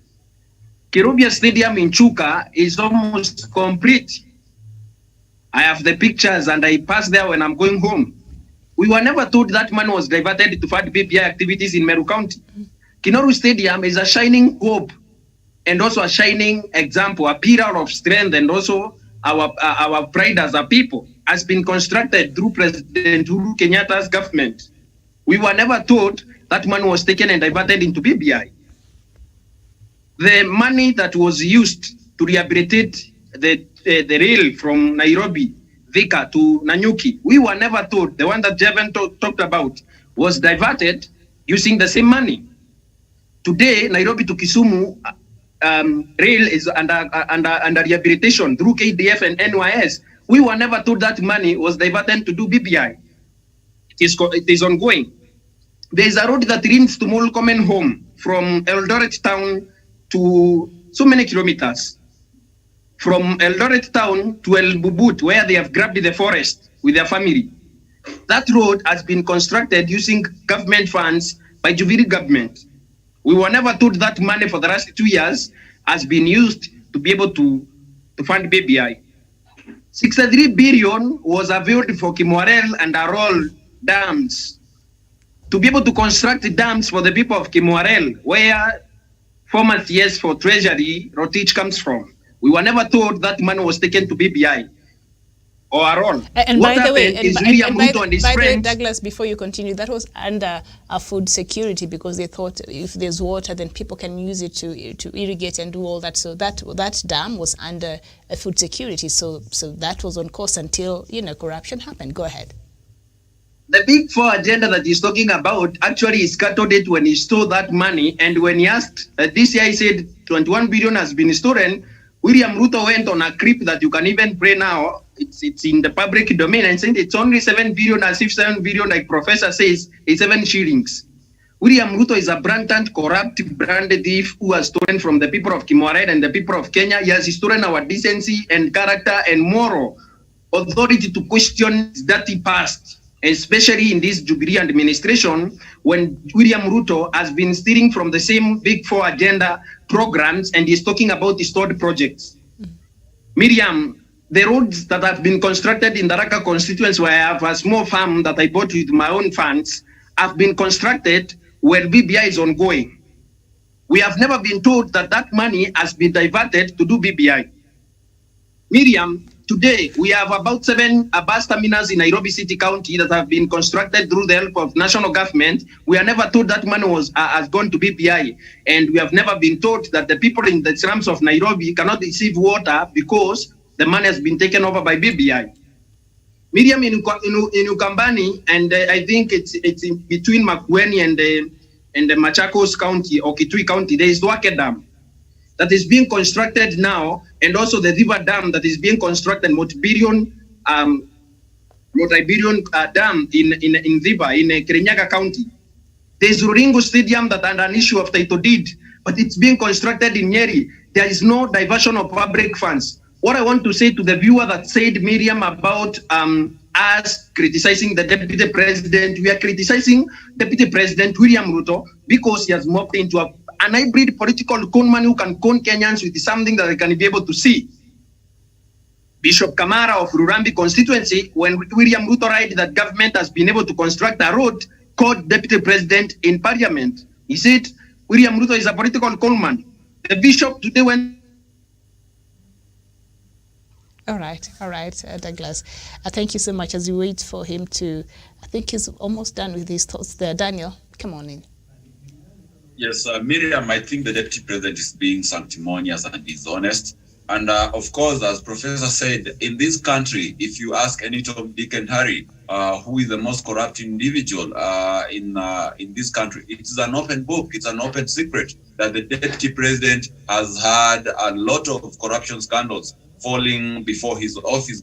[SPEAKER 5] Kirubia Stadium in Chuka is almost complete. I have the pictures and I pass there when I'm going home. We were never told that money was diverted to fund BPI activities in Meru County. Kinoru Stadium is a shining hope and also a shining example, a pillar of strength and also our pride as a people, has been constructed through President Uhuru Kenyatta's government. We were never told that money was taken and diverted into BBI. The money that was used to rehabilitate the rail from Nairobi, Thika to Nanyuki, we were never told. The one that Jeven talked about was diverted using the same money. Today, Nairobi to Kisumu rail is under rehabilitation through KDF and NYS. We were never told that money was diverted to do BBI. It is ongoing. There is a road that leads to Mall Common Home from Eldoret town to so many kilometers. From Eldoret town to El Bubut, where they have grabbed the forest with their family. That road has been constructed using government funds by Jubilee government. We were never told that money for the last 2 years has been used to be able to fund BBI. 63 billion was availed for Kimwarel and Arol dams to be able to construct dams for the people of Kimwarel, where former CS for Treasury Rotich comes from. We were never told that money was taken to BBI. overall.
[SPEAKER 3] And
[SPEAKER 5] What
[SPEAKER 3] by the way,
[SPEAKER 5] happened is William Ruto and his
[SPEAKER 3] by the way,
[SPEAKER 5] friends.
[SPEAKER 3] Douglas, before you continue, that was under food security, because they thought if there's water, then people can use it to irrigate and do all that. So that dam was under food security. So that was on course until corruption happened. Go ahead.
[SPEAKER 5] The big four agenda that he's talking about actually he scattered it when he stole that money. And when he asked, this year he said 21 billion has been stolen. William Ruto went on a clip that you can even play now. It's in the public domain and said it's only 7 billion, as if 7 billion, like Professor says, is 7 shillings. William Ruto is a blatant, corrupt, branded thief who has stolen from the people of Kimoret and the people of Kenya. He has stolen our decency and character and moral authority to question his dirty past, especially in this Jubilee administration, when William Ruto has been stealing from the same big four agenda programs and he's talking about restored projects. Miriam, the roads that have been constructed in the Raka constituency, where I have a small farm that I bought with my own funds, have been constructed where BBI is ongoing. We have never been told that that money has been diverted to do BBI. Miriam, today we have about 7 bus terminals in Nairobi City County that have been constructed through the help of national government. We are never told that money has gone to BBI, and we have never been told that the people in the slums of Nairobi cannot receive water because the money has been taken over by BBI. Miriam, in Ukambani, and I think it's in between Makueni and the Machakos County or Kitui County, there is Wake Dam that is being constructed now, and also the river dam that is being constructed, multi-billion dam in River, in Kirinyaga County. There's Ruringo Stadium that under an issue of title deed, but it's being constructed in Nyeri. There is no diversion of public funds. What I want to say to the viewer that said, Miriam, about us criticizing the Deputy President, we are criticizing Deputy President William Ruto because he has morphed into an hybrid political conman who can con Kenyans with something that they can be able to see. Bishop Kamara of Rurambi constituency, when William Ruto wrote that government has been able to construct a road, called Deputy President in Parliament. He said William Ruto is a political conman. The bishop today went.
[SPEAKER 3] All right, Douglas. Thank you so much. As we wait for him to, I think he's almost done with his thoughts there. Daniel, come on in.
[SPEAKER 4] Yes, Miriam, I think the Deputy President is being sanctimonious and dishonest. And of course, as Professor said, in this country, if you ask any Tom, Dick and Harry, who is the most corrupt individual in this country, it is an open book. It's an open secret that the Deputy President has had a lot of corruption scandals falling before his office's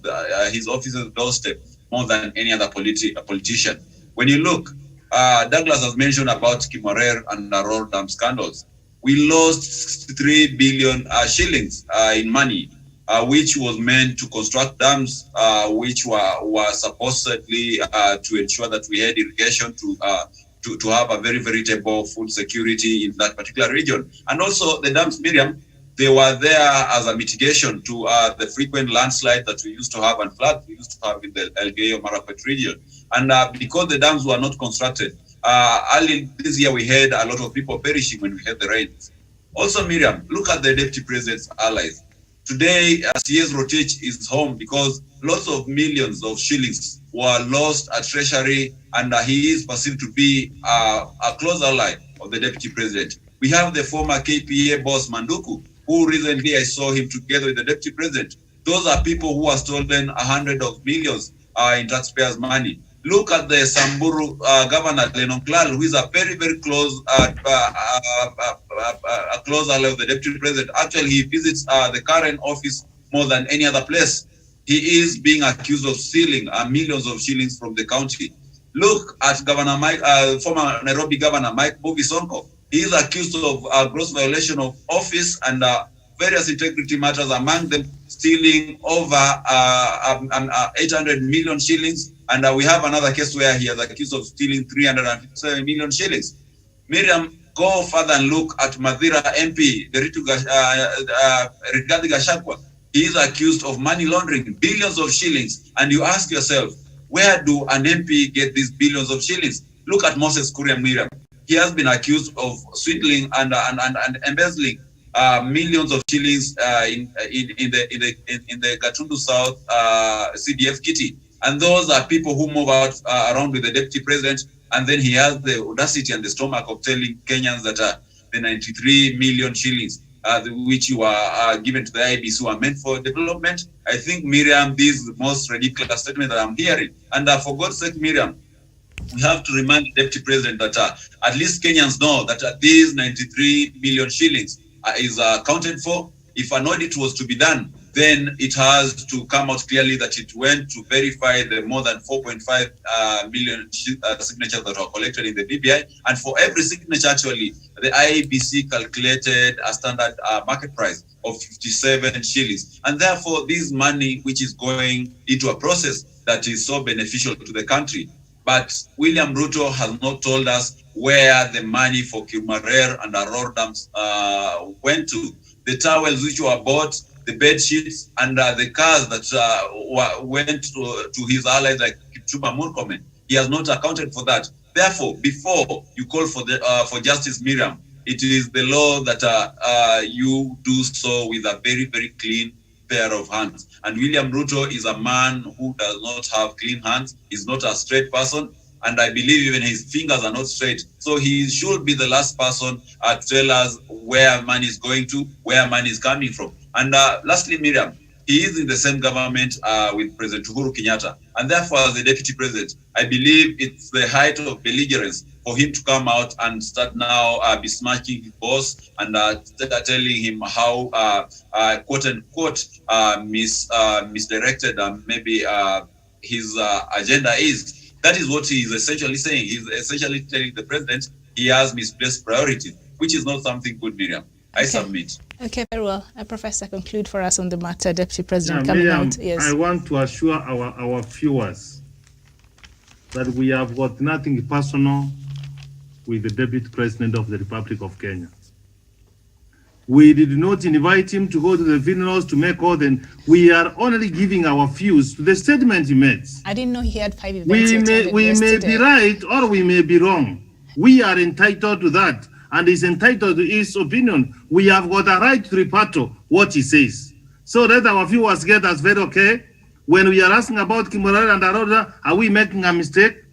[SPEAKER 4] doorstep more than any other politician. When you look, Douglas has mentioned about Kimorer and the road dam scandals. We lost 63 billion shillings in money, which was meant to construct dams, which were supposedly to ensure that we had irrigation to have a very veritable food security in that particular region. And also the dams, Miriam, they were there as a mitigation to the frequent landslide that we used to have and floods we used to have in the Elgeyo-Marakwet region. And because the dams were not constructed, early this year we had a lot of people perishing when we had the rains. Also, Miriam, look at the Deputy President's allies. Today, CS Rotich is home because lots of millions of shillings were lost at Treasury, and he is perceived to be a close ally of the Deputy President. We have the former KPA boss, Manduku, who recently I saw him together with the Deputy President. Those are people who have stolen 100 of millions in taxpayers' money. Look at the Samburu Governor, Lennon Klal, who is a very, very close close ally of the Deputy President. Actually, he visits the current office more than any other place. He is being accused of stealing millions of shillings from the county. Look at Governor Mike, former Nairobi Governor Mike Mbuvi Sonko. He is accused of gross violation of office and various integrity matters, among them stealing over 800 million shillings. And we have another case where he is accused of stealing 357 million shillings. Miriam, go further and look at Madhira MP, Rigathi Gachagua. He is accused of money laundering billions of shillings. And you ask yourself, where do an MP get these billions of shillings? Look at Moses Kuria, Miriam. He has been accused of swindling and embezzling millions of shillings in the Gatundu South CDF kitty. And those are people who move out around with the deputy president, and then he has the audacity and the stomach of telling Kenyans that the 93 million shillings which you are given to the IBC were meant for development. I think, Miriam, this is the most ridiculous statement that I'm hearing. And for God's sake, Miriam, we have to remind the deputy president that at least Kenyans know that these 93 million shillings is accounted for. If an audit was to be done, then it has to come out clearly that it went to verify the more than 4.5 million signatures that were collected in the BBI. And for every signature, actually, the IEBC calculated a standard market price of 57 shillings. And therefore, this money, which is going into a process that is so beneficial to the country. But William Ruto has not told us where the money for Kilmarer and Aror dams went to. The towels which were bought, the bed sheets, and the cars that went to his allies like Kipchumba Murkomen. He has not accounted for that. Therefore, before you call for justice, Miriam, it is the law that you do so with a very, very clean pair of hands. And William Ruto is a man who does not have clean hands. He's not a straight person. And I believe even his fingers are not straight. So he should be the last person to tell us where money is going to, where money is coming from. And lastly, Miriam, he is in the same government with President Uhuru Kenyatta. And therefore, as the deputy president, I believe it's the height of belligerence for him to come out and start now besmirching his boss and telling him how, quote unquote, misdirected maybe his agenda is. That is what he is essentially saying. He's essentially telling the president he has misplaced priorities, which is not something good, Miriam. I submit.
[SPEAKER 3] Okay, very well. Professor, conclude for us on the matter, Deputy President
[SPEAKER 7] coming
[SPEAKER 3] Miriam,
[SPEAKER 7] out. Yes. I want to assure our viewers that we have got nothing personal with the Deputy President of the Republic of Kenya. We did not invite him to go to the funerals to make all the... We are only giving our views to the statement he made.
[SPEAKER 3] I didn't know he had 5 events.
[SPEAKER 7] We may be right or we may be wrong. We are entitled to that, and he's entitled to his opinion. We have got a right to rebuttal what he says. So let our viewers get us very okay. When we are asking about Kimorara and Aroda, are we making a mistake?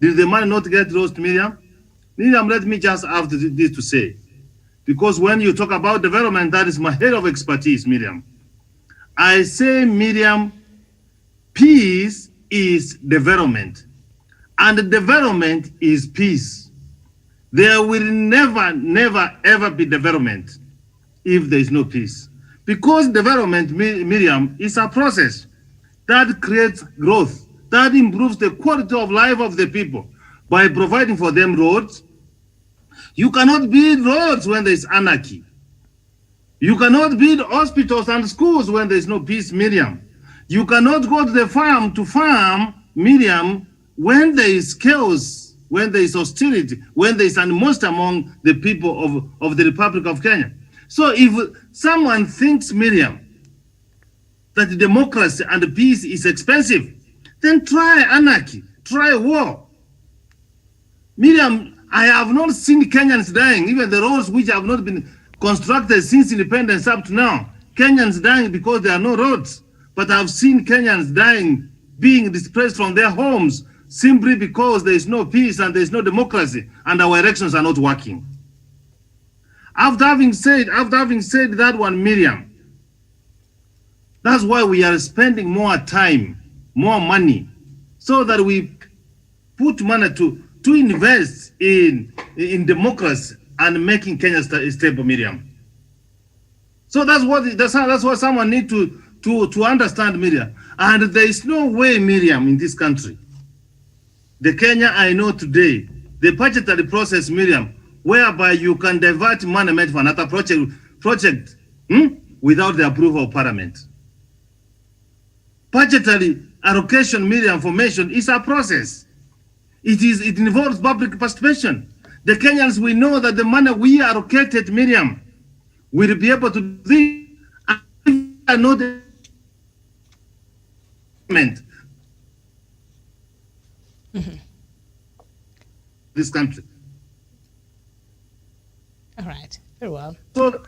[SPEAKER 7] Did the man not get lost, Miriam? Miriam, let me just have this to say. Because when you talk about development, that is my area of expertise, Miriam. I say, Miriam, peace is development. And development is peace. There will never, never, ever be development if there is no peace. Because development, Miriam, is a process that creates growth, that improves the quality of life of the people by providing for them roads. You cannot build roads when there is anarchy. You cannot build hospitals and schools when there is no peace, Miriam. You cannot go to the farm to farm, Miriam, when there is chaos, when there is hostility, when there is animosity among the people of the Republic of Kenya. So if someone thinks, Miriam, that democracy and peace is expensive, then try anarchy, try war. Miriam, I have not seen Kenyans dying, even the roads which have not been constructed since independence up to now. Kenyans dying because there are no roads. But I've seen Kenyans dying, being displaced from their homes, simply because there is no peace and there is no democracy, and our elections are not working. After having said that one, Miriam, that's why we are spending more time, more money, so that we put money to invest in democracy and making Kenya stable, Miriam. So that's what someone need to understand, Miriam. And there is no way, Miriam, in this country, the Kenya I know today, the budgetary process, Miriam, whereby you can divert money made for another project without the approval of Parliament. Budgetary allocation, Miriam, formation is a process. It involves public participation. The Kenyans, we know that the money we allocated, Miriam, will be able to do this. I know the this country.
[SPEAKER 3] All right, very well.
[SPEAKER 7] So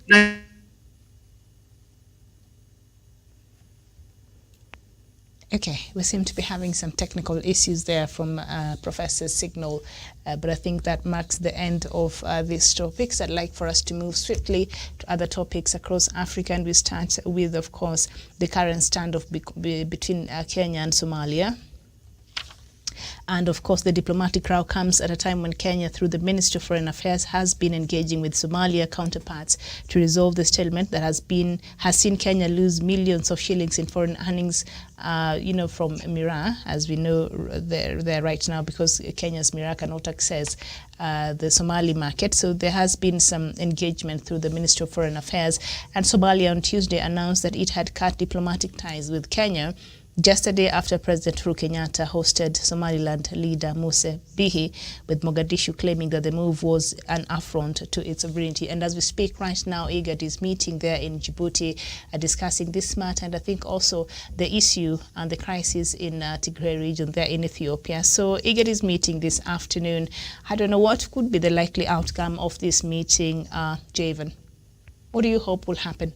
[SPEAKER 3] we seem to be having some technical issues there from Professor's signal, but I think that marks the end of these topics. I'd like for us to move swiftly to other topics across Africa, and we start with, of course, the current standoff between Kenya and Somalia. And of course, the diplomatic row comes at a time when Kenya, through the Ministry of Foreign Affairs, has been engaging with Somalia counterparts to resolve the stalemate that has seen Kenya lose millions of shillings in foreign earnings, from Miraa, as we know there right now, because Kenya's Miraa cannot access the Somali market. So there has been some engagement through the Ministry of Foreign Affairs, and Somalia on Tuesday announced that it had cut diplomatic ties with Kenya just a day after President Uhuru Kenyatta hosted Somaliland leader Musa Bihi, with Mogadishu claiming that the move was an affront to its sovereignty. And as we speak right now, IGAD is meeting there in Djibouti, discussing this matter, and I think also the issue and the crisis in Tigray region there in Ethiopia. So IGAD is meeting this afternoon. I don't know what could be the likely outcome of this meeting, Javen. What do you hope will happen?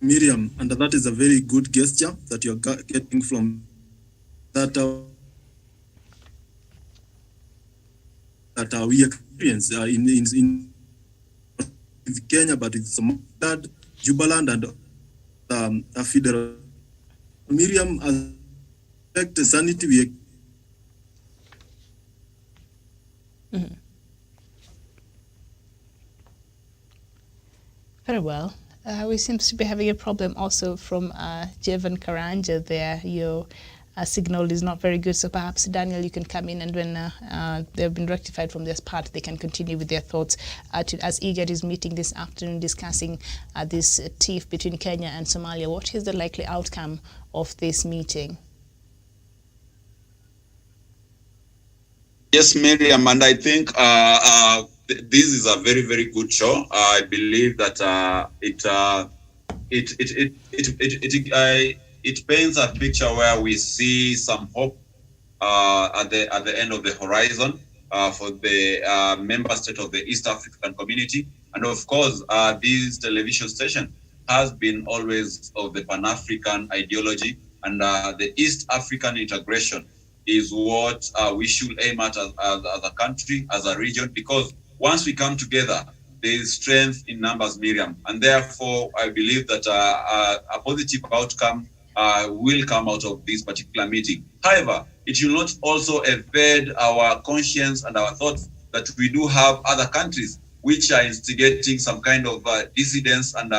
[SPEAKER 6] Miriam, and that is a very good gesture that you're getting from that we experience in Kenya, but it's Somaliland, Jubaland, and a federal. Miriam, affect sanity.
[SPEAKER 3] Very well. We seem to be having a problem also from Jevan Karanja there. Your signal is not very good, so perhaps, Daniel, you can come in, and when they've been rectified from this part, they can continue with their thoughts as IGAD is meeting this afternoon discussing this tiff between Kenya and Somalia. What is the likely outcome of this meeting?
[SPEAKER 4] Yes, Miriam, and I think this is a very, very good show. I believe that it paints a picture where we see some hope at the end of the horizon for the member state of the East African community. And of course, this television station has been always of the Pan-African ideology, and the East African integration is what we should aim at as a country, as a region, because once we come together, there is strength in numbers, Miriam. And therefore, I believe that a positive outcome will come out of this particular meeting. However, it should not also evade our conscience and our thoughts that we do have other countries which are instigating some kind of dissidence and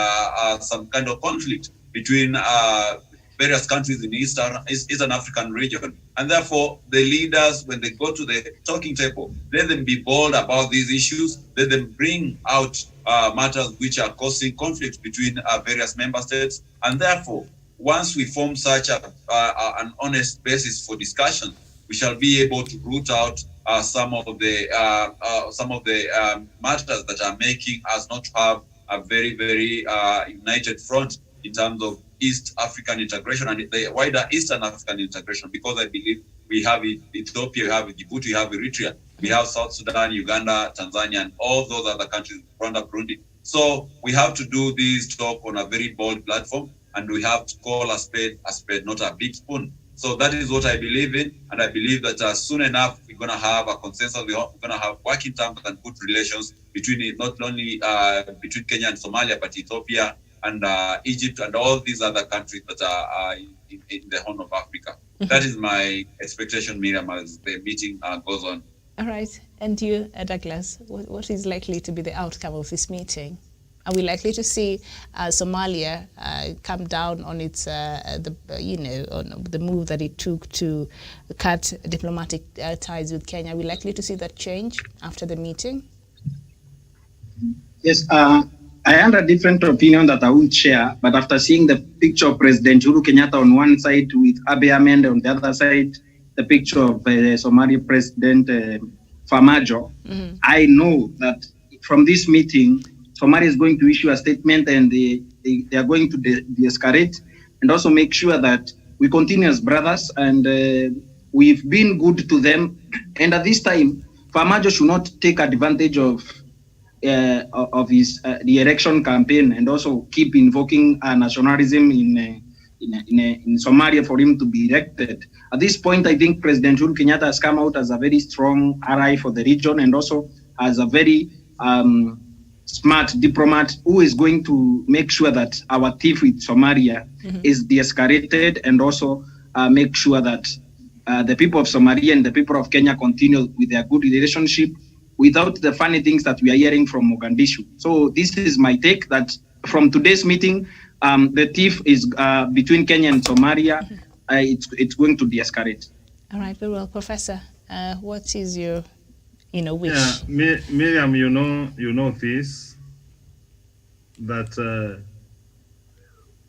[SPEAKER 4] some kind of conflict between various countries in the Eastern African region. And therefore, the leaders, when they go to the talking table, let them be bold about these issues. Let them bring out matters which are causing conflict between various member states. And therefore, once we form such an honest basis for discussion, we shall be able to root out some of the matters that are making us not have a very, very united front in terms of East African integration and the wider Eastern African integration, because I believe we have Ethiopia, we have Djibouti, we have Eritrea, we have South Sudan, Uganda, Tanzania, and all those other countries, Rwanda, Burundi. So we have to do this talk on a very bold platform, and we have to call a spade, not a big spoon. So that is what I believe in, and I believe that soon enough we're going to have a consensus. We're going to have working terms and good relations between not only between Kenya and Somalia, but Ethiopia and Egypt and all these other countries that are in the Horn of Africa. Mm-hmm. That is my expectation, Miriam, as the meeting goes on.
[SPEAKER 3] All right. And you, Douglas, what is likely to be the outcome of this meeting? Are we likely to see Somalia come down on its, on the move that it took to cut diplomatic ties with Kenya? Are we likely to see that change after the meeting?
[SPEAKER 5] Yes, I had a different opinion that I won't share, but after seeing the picture of President Uhuru Kenyatta on one side with Abiy Ahmed on the other side, the picture of Somali President Farmajo, I know that from this meeting, Somalia is going to issue a statement, and they are going to de-escalate and also make sure that we continue as brothers, and we've been good to them. And at this time, Farmajo should not take advantage of his the election campaign and also keep invoking nationalism in in Somalia for him to be elected. At this point, I think President Uhuru Kenyatta has come out as a very strong ally for the region and also as a very smart diplomat who is going to make sure that our tiff with Somalia is de-escalated and also make sure that the people of Somalia and the people of Kenya continue with their good relationship without the funny things that we are hearing from Mogadishu. So this is my take that from today's meeting, the tiff is between Kenya and Somalia. It's going to de-escalate.
[SPEAKER 3] All right, very well, Professor. What is your wish?
[SPEAKER 7] Yeah, Miriam, you know this, that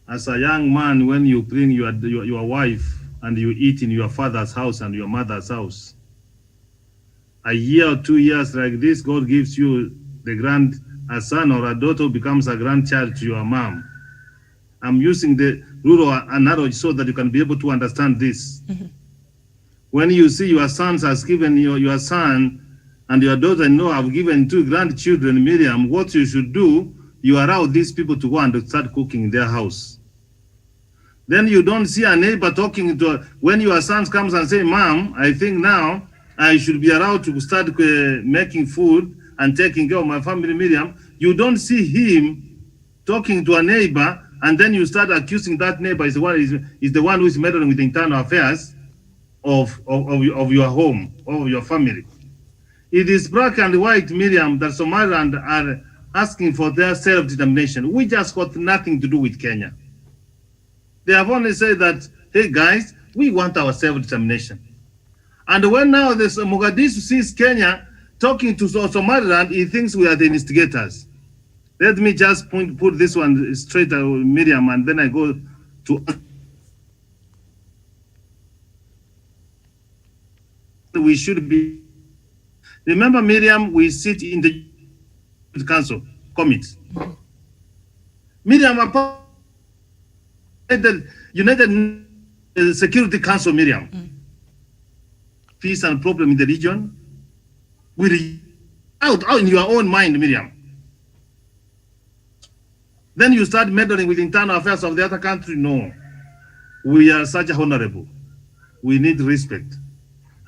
[SPEAKER 7] as a young man, when you bring your wife and you eat in your father's house and your mother's house, a year or 2 years like this, God gives you a son or a daughter becomes a grandchild to your mom. I'm using the rural analogy so that you can be able to understand this. When you see your sons has given your son and your daughter-in-law have given 2 grandchildren, Miriam, what you should do, you allow these people to go and start cooking in their house. Then you don't see a neighbor talking to her. When your son comes and say, Mom, I think now I should be allowed to start making food and taking care of my family, Miriam. You don't see him talking to a neighbor and then you start accusing that neighbor is the one who is meddling with the internal affairs of your home, of your family. It is black and white, Miriam, that Somaliland are asking for their self-determination. We just got nothing to do with Kenya. They have only said that, hey guys, we want our self-determination. And when now this Mogadishu sees Kenya talking to Somaliland, he thinks we are the instigators. Let me just put this one straight, Miriam, and then I go to... We should be... Remember, Miriam, we sit in the council committee. Miriam, the United Security Council, Miriam. Peace and problem in the region. Out in your own mind, Miriam. Then you start meddling with internal affairs of the other country. No, we are such a honorable. We need respect.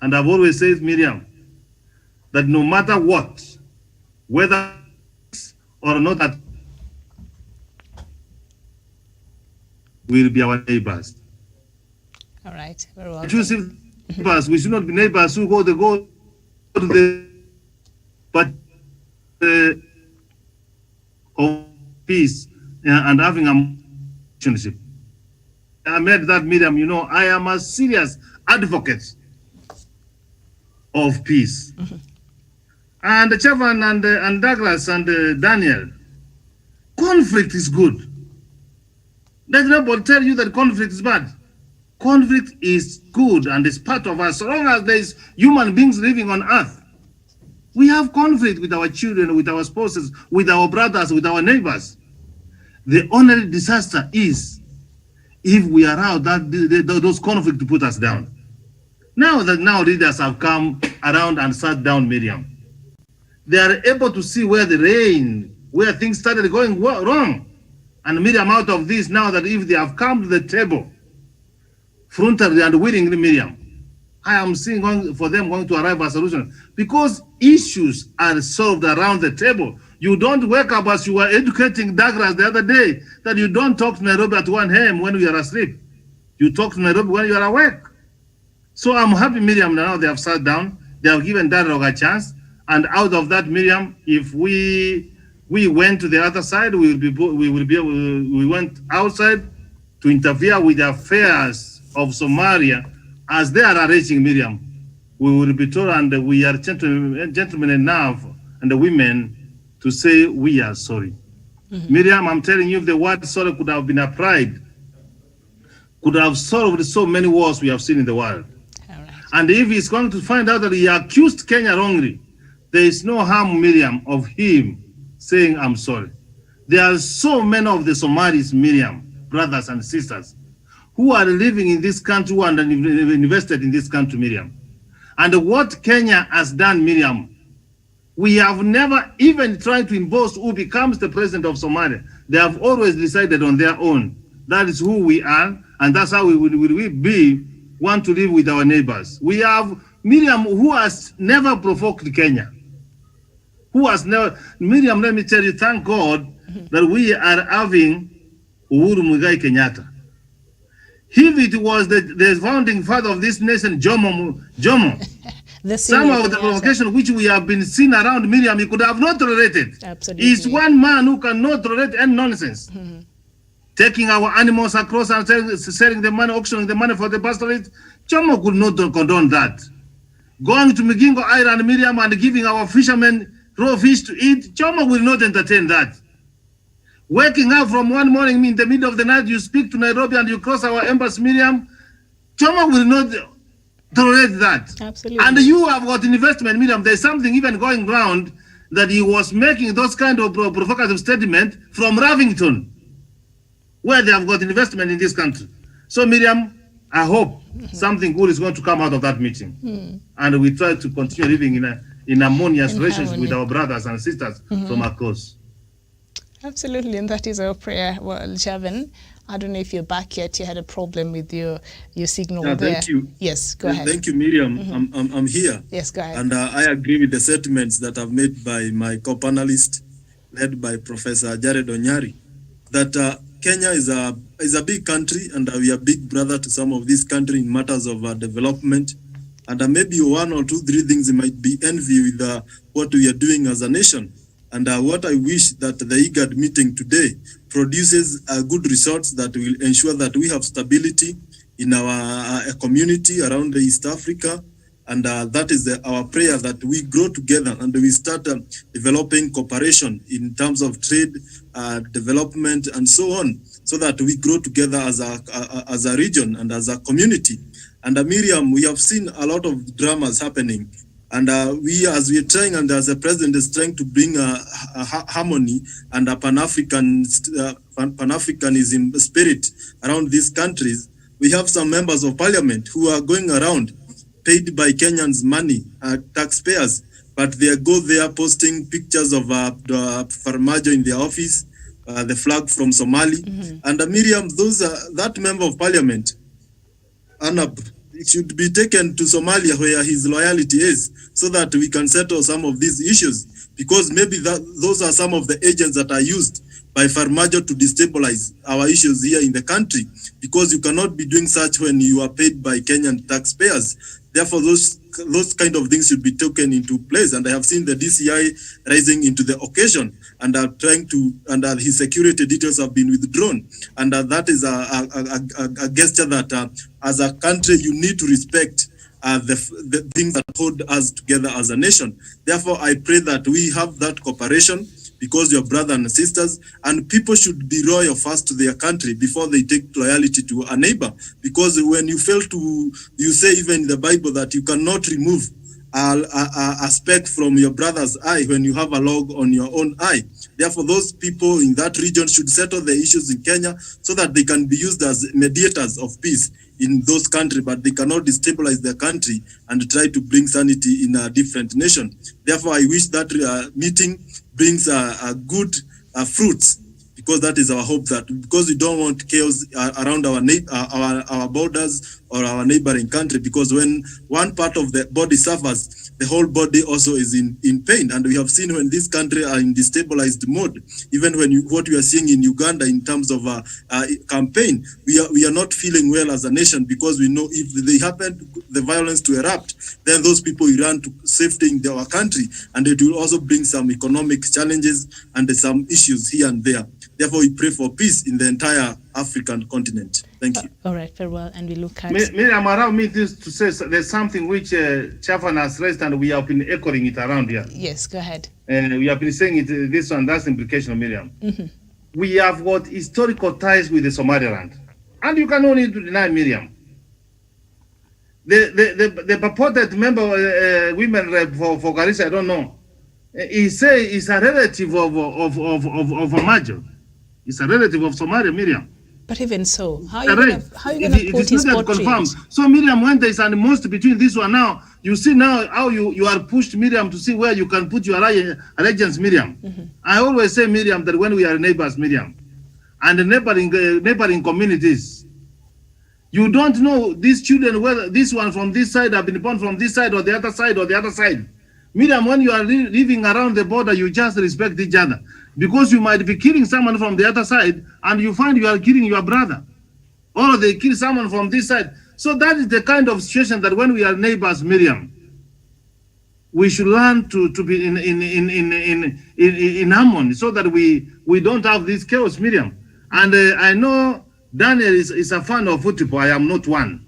[SPEAKER 7] And I've always said, Miriam, that no matter what, whether or not, that will be our neighbors.
[SPEAKER 3] All right, very well.
[SPEAKER 7] Neighbors, we should not be neighbors who go to the but of peace and having a relationship. I made that, Miriam, I am a serious advocate of peace. And Chavan and Douglas and Daniel, conflict is good. Let nobody tell you that conflict is bad. Conflict is good and is part of us. So long as there is human beings living on earth, we have conflict with our children, with our spouses, with our brothers, with our neighbors. The only disaster is if we allow those conflicts to put us down. Now that leaders have come around and sat down, Miriam, they are able to see where things started going wrong. And Miriam, out of this, now that if they have come to the table, frontally and willingly, Miriam, I am seeing for them going to arrive at a solution because issues are solved around the table. You don't wake up as you were educating Douglas the other day that you don't talk to Nairobi at 1 a.m. when we are asleep. You talk to Nairobi when you are awake. So I'm happy, Miriam, now they have sat down, they have given dialogue a chance. And out of that, Miriam, if we went to the other side, we went outside to interfere with the affairs of Somalia as they are arranging, Miriam. We will be told, and we are gentlemen enough, and the women, to say we are sorry. Miriam, I'm telling you, if the word sorry could have been applied, could have solved so many wars we have seen in the world.
[SPEAKER 3] Right.
[SPEAKER 7] And if he's going to find out that he accused Kenya wrongly, there is no harm, Miriam, of him saying, I'm sorry. There are so many of the Somalis, Miriam, brothers and sisters, who are living in this country and invested in this country, Miriam. And what Kenya has done, Miriam, we have never even tried to impose who becomes the president of Somalia. They have always decided on their own. That is who we are, and that's how we want to live with our neighbors. We have Miriam, who has never provoked Kenya. Miriam, let me tell you, thank God that we are having Uhuru Muigai Kenyatta. If it was the founding father of this nation, Jomo, some of the provocation which we have been seeing around Miriam, he could have not tolerated.
[SPEAKER 3] Absolutely.
[SPEAKER 7] He's one man who cannot tolerate any nonsense. Taking our animals across and selling the money, auctioning the money for the pastorate, Jomo could not condone that. Going to Migingo Island, Miriam, and giving our fishermen raw fish to eat, Jomo will not entertain that. Waking up from one morning in the middle of the night, you speak to Nairobi and you cross our embassy, Miriam, Jomo will not tolerate that.
[SPEAKER 3] Absolutely.
[SPEAKER 7] And you have got investment, Miriam. There's something even going around that he was making those kind of provocative statement from Ravington, where they have got investment in this country. So, Miriam, I hope something good is going to come out of that meeting. And we try to continue living in harmonious relations with our brothers and sisters from across.
[SPEAKER 3] Absolutely, and that is our prayer. Well, Javan, I don't know if you're back yet. You had a problem with your signal there.
[SPEAKER 6] Thank you.
[SPEAKER 3] Yes, go ahead.
[SPEAKER 6] Thank you, Miriam. I'm here.
[SPEAKER 3] Yes, go ahead.
[SPEAKER 6] And I agree with the statements that I've made by my co-panelist, led by Professor Jared Onyari, that Kenya is a big country, and we are big brother to some of these countries in matters of development. And maybe one or two, three things might be envy with what we are doing as a nation. And what I wish that the IGAD meeting today produces good results that will ensure that we have stability in our community around East Africa. And that is our prayer, that we grow together and we start developing cooperation in terms of trade, development, and so on, so that we grow together as a region and as a community. And Miriam, we have seen a lot of dramas happening. And we are trying, and as the president is trying to bring a harmony and a Pan-Africanism spirit around these countries, we have some members of parliament who are going around paid by Kenyans' money, taxpayers, but they go there posting pictures of the Farmajo in their office, the flag from Somalia. And Miriam, that member of parliament, Anab, it should be taken to Somalia where his loyalty is, so that we can settle some of these issues, because maybe those are some of the agents that are used by Farmajo to destabilize our issues here in the country, because you cannot be doing such when you are paid by Kenyan taxpayers. Therefore, those kind of things should be taken into place. And I have seen the DCI rising into the occasion and are trying to, and his security details have been withdrawn. And that is a gesture that as a country, you need to respect the things that hold us together as a nation. Therefore, I pray that we have that cooperation, because you're brothers and sisters, and people should be loyal first to their country before they take loyalty to a neighbor. Because when you fail to, you say even in the Bible that you cannot remove a speck from your brother's eye when you have a log on your own eye. Therefore, those people in that region should settle the issues in Kenya so that they can be used as mediators of peace in those countries, but they cannot destabilize their country and try to bring sanity in a different nation. Therefore, I wish that meeting brings a good fruits, because that is our hope, that because we don't want chaos around our borders or our neighboring country, because when one part of the body suffers, the whole body also is in pain. And we have seen when these countries are in destabilized mode, even when what we are seeing in Uganda in terms of campaign, we are not feeling well as a nation, because we know if they happen, the violence to erupt, then those people will run to safety in our country, and it will also bring some economic challenges and some issues here and there. Therefore, we pray for peace in the entire African continent. Thank you.
[SPEAKER 3] All right, very well. And we look at...
[SPEAKER 7] Miriam, allow me to say there's something which Chaffan has raised, and we have been echoing it around here.
[SPEAKER 3] Yes, go ahead.
[SPEAKER 7] And we have been saying it, this one, that's the implication of Miriam. We have got historical ties with the Somaliland. And you can only deny Miriam. The purported member, women rep for Garissa, I don't know. He say he's a relative of Farmajo. He's a relative of Somalia, Miriam.
[SPEAKER 3] But even so, how are you going to put his portrait?
[SPEAKER 7] Confirmed. So Miriam, when there is an animosity between this one now, you see now how you are pushed, Miriam, to see where you can put your allegiance, Miriam. I always say, Miriam, that when we are neighbors, Miriam, and the neighboring communities, You don't know these children, whether this one from this side have been born from this side or the other side or the other side. Miriam, when you are living around the border, you just respect each other. Because you might be killing someone from the other side and you find you are killing your brother. Or they kill someone from this side. So that is the kind of situation that when we are neighbors, Miriam, we should learn to be in harmony so that we don't have this chaos, Miriam. And I know Daniel is a fan of football. I am not one.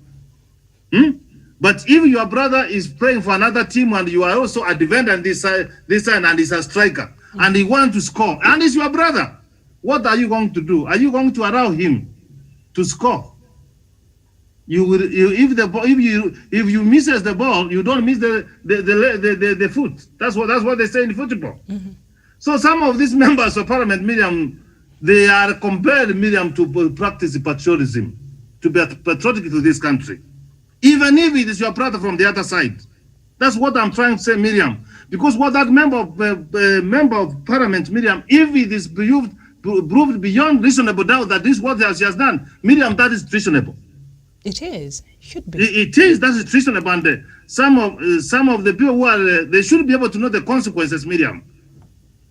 [SPEAKER 7] But if your brother is playing for another team and you are also a defender on this side and is a striker and he wants to score and it's your brother, what are you going to do? Are you going to allow him to score? If you misses the ball, you don't miss the foot. That's what they say in football. So some of these members of parliament, Miriam, they are compared, Miriam, to practice patriotism, to be patriotic to this country, even if it is your brother from the other side. That's what I'm trying to say, Miriam. Because what that member of parliament, Miriam, if it is proved beyond reasonable doubt that this is what she has done, Miriam, that is treasonable.
[SPEAKER 3] It is. Should be.
[SPEAKER 7] It is. That is treasonable. And some of the people who are, they should be able to know the consequences, Miriam.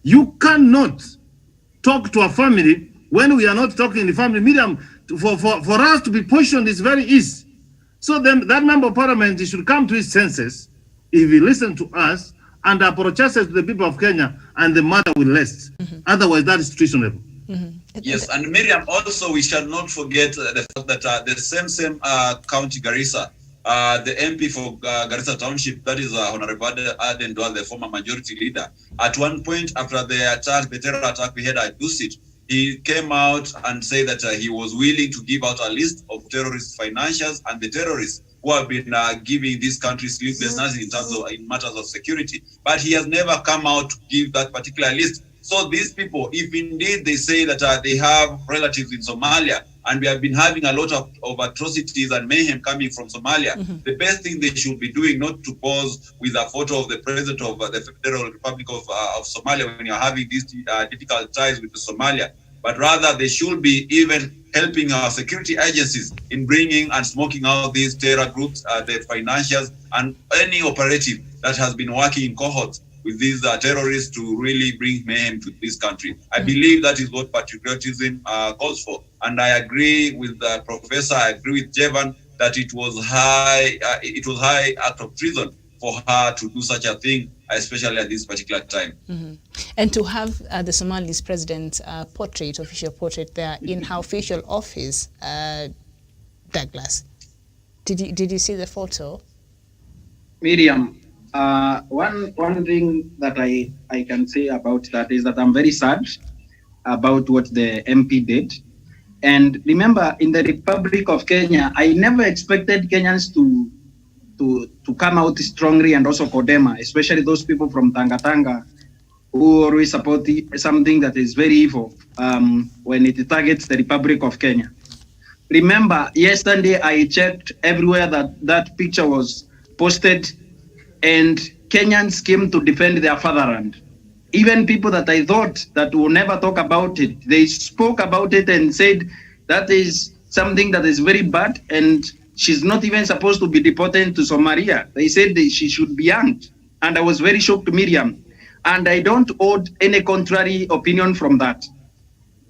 [SPEAKER 7] You cannot talk to a family when we are not talking in the family. Miriam, for us to be positioned is very easy. So then that member of parliament should come to his senses if he listens to us and apologizes to the people of Kenya, and the matter will rest. Otherwise, that is treasonable.
[SPEAKER 4] Yes, and Miriam, also we shall not forget the fact that the same county Garissa, the MP for Garissa Township, that is Honorable Aden Dual, the former majority leader, at one point after the terror attack we had at Dusit, he came out and said that he was willing to give out a list of terrorist financiers and the terrorists who have been giving this country sleeplessness in matters of security. But he has never come out to give that particular list. So these people, if indeed they say that they have relatives in Somalia, and we have been having a lot of atrocities and mayhem coming from Somalia, the best thing they should be doing, not to pose with a photo of the president of the Federal Republic of Somalia when you're having these difficult ties with Somalia, but rather they should be even helping our security agencies in bringing and smoking out these terror groups, the financiers, and any operative that has been working in cohorts with these terrorists to really bring mayhem to this country. I believe that is what patriotism calls for. And I agree with the professor, I agree with Jevan, that it was high act of treason for her to do such a thing, especially at this particular time.
[SPEAKER 3] And to have the Somali's president's official portrait there in her official office, Douglas. Did you see the photo?
[SPEAKER 5] Miriam, one thing that I can say about that is that I'm very sad about what the MP did. And remember, in the Republic of Kenya, I never expected Kenyans to come out strongly and also Kodema, especially those people from Tanga who always support something that is very evil when it targets the Republic of Kenya. Remember, yesterday I checked everywhere that picture was posted, and Kenyans came to defend their fatherland. Even people that I thought that will never talk about it, they spoke about it and said that is something that is very bad, and she's not even supposed to be deported to Somalia. They said that she should be hanged. And I was very shocked, Miriam. And I don't hold any contrary opinion from that.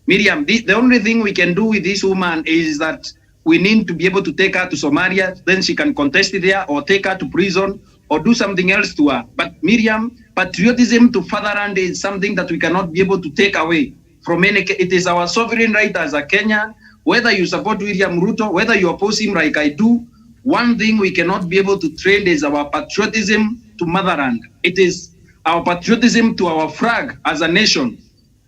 [SPEAKER 5] Miriam, the only thing we can do with this woman is that we need to be able to take her to Somalia, then she can contest it there, or take her to prison, or do something else to her. But Miriam, patriotism to fatherland is something that we cannot be able to take away from any. It is our sovereign right as a Kenyan. Whether you support William Ruto, whether you oppose him like I do, one thing we cannot be able to trade is our patriotism to motherland. It is our patriotism to our flag as a nation.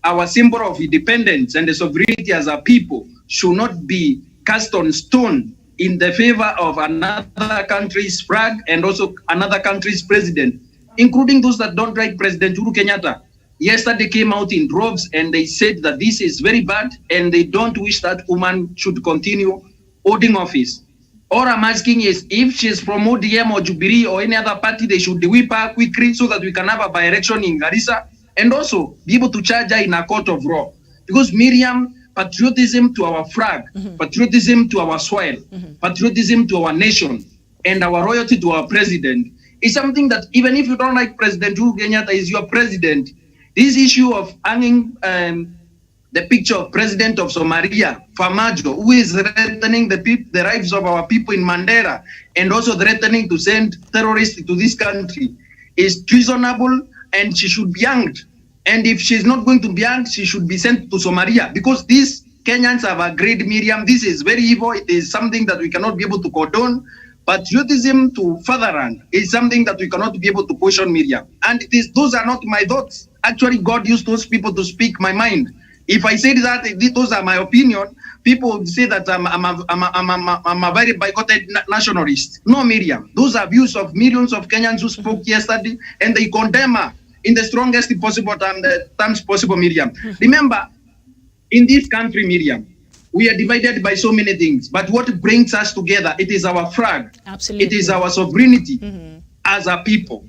[SPEAKER 5] Our symbol of independence and the sovereignty as a people should not be cast on stone in the favor of another country's flag and also another country's president, including those that don't like President Uhuru Kenyatta. Yesterday came out in droves and they said that this is very bad and they don't wish that woman should continue holding office. All I'm asking is if she's from ODM or Jubilee or any other party, they should whip her quickly so that we can have a by-election in Garissa and also be able to charge her in a court of law. Because Miriam,
[SPEAKER 8] patriotism to our flag, patriotism to our soil, patriotism to our nation, and our loyalty to our president is something that even if you don't like President Uhuru Kenyatta is your president, this issue of hanging the picture of President of Somalia, Farmajo, who is threatening the lives of our people in Mandera and also threatening to send terrorists to this country, is treasonable, and she should be hanged. And if she's not going to be hanged, she should be sent to Somalia, because these Kenyans have agreed, Miriam, this is very evil. It is something that we cannot be able to condone. Patriotism to fatherland is something that we cannot be able to question, Miriam. And those are not my thoughts. Actually, God used those people to speak my mind. If I say that those are my opinion, people would say that I'm a very bigoted nationalist. No, Miriam. Those are views of millions of Kenyans who spoke yesterday, and they condemn her in the strongest possible terms possible, Miriam. Remember, in this country, Miriam, we are divided by so many things. But what brings us together, it is our flag.
[SPEAKER 3] Absolutely.
[SPEAKER 8] It is our sovereignty as a people.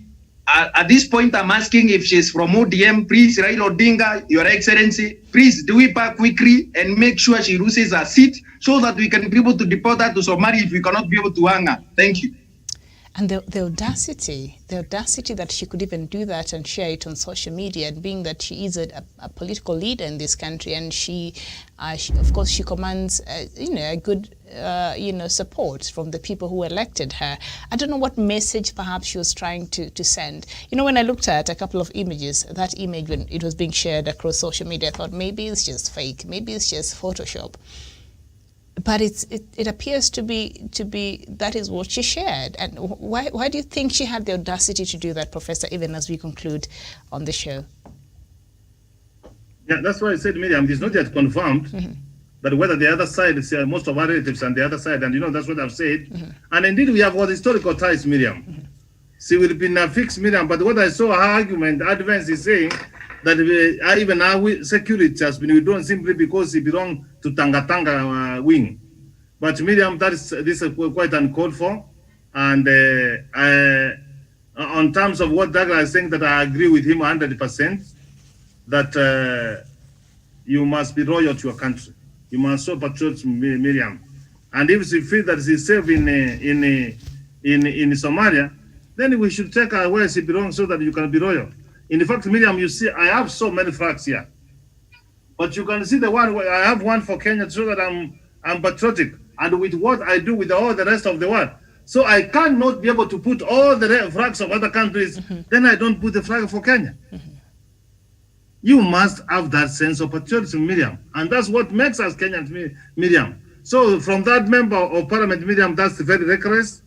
[SPEAKER 8] At this point, I'm asking if she's from ODM, please, Raila Odinga, Your Excellency, please do it back quickly and make sure she loses her seat so that we can be able to deport her to Somalia if we cannot be able to hang her. Thank you.
[SPEAKER 3] And the audacity that she could even do that and share it on social media, and being that she is a political leader in this country, and she of course, she commands, a good, support from the people who elected her. I don't know what message perhaps she was trying to send. When I looked at a couple of images, that image when it was being shared across social media, I thought maybe it's just fake, maybe it's just Photoshop. But it appears to be that is what she shared. And why do you think she had the audacity to do that, Professor, even as we conclude on the show?
[SPEAKER 7] Yeah, that's why I said, Miriam, it's not yet confirmed that whether the other side, most of our relatives on the other side, and that's what I've said. And indeed, we have what historical ties, Miriam. She will be fixed, Miriam. But what I saw her argument, advance is saying that even our security has been withdrawn simply because it belongs to Tanga wing. But Miriam, this is quite uncalled for. And on terms of what Douglas is saying, that I agree with him 100%, that you must be loyal to your country. You must show patriotism, Miriam. And if she feels that she's safe in Somalia, then we should take her where she belongs so that you can be loyal. In fact, Miriam, you see, I have so many flags here. But you can see the one, I have one for Kenya so that I'm patriotic. And with what I do with all the rest of the world. So I cannot be able to put all the flags of other countries, then I don't put the flag for Kenya. You must have that sense of patriotism, Miriam. And that's what makes us Kenyans, Miriam. So from that member of parliament, Miriam, that's very reckless.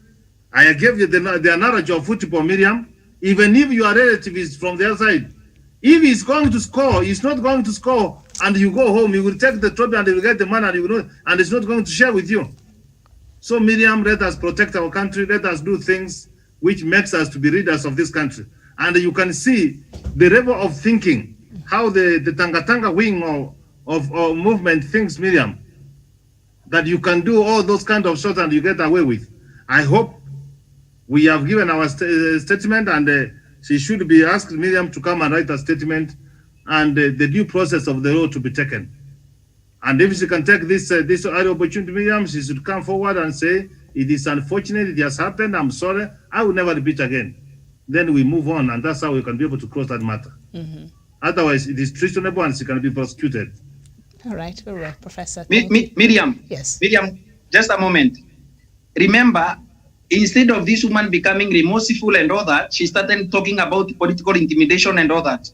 [SPEAKER 7] I gave you the analogy of football, Miriam. Even if your relative is from the other side, if he's going to score, he's not going to score, and you go home, you will take the trophy and you will get the money, and it's not going to share with you. So Miriam, let us protect our country, let us do things which makes us to be leaders of this country. And you can see the level of thinking, how the Tanga wing of movement thinks, Miriam, that you can do all those kind of shots and you get away with. I hope we have given our statement, and she should be asked, Miriam, to come and write a statement, and the due process of the law to be taken. And if she can take this opportunity, Miriam, she should come forward and say, it is unfortunate, it has happened, I'm sorry, I will never repeat again. Then we move on, and that's how we can be able to close that matter. Otherwise, it is treasonable and she can be prosecuted.
[SPEAKER 3] All right, Professor.
[SPEAKER 8] Miriam,
[SPEAKER 3] yes.
[SPEAKER 8] Miriam, just a moment. Remember, instead of this woman becoming remorseful and all that, she started talking about political intimidation and all that.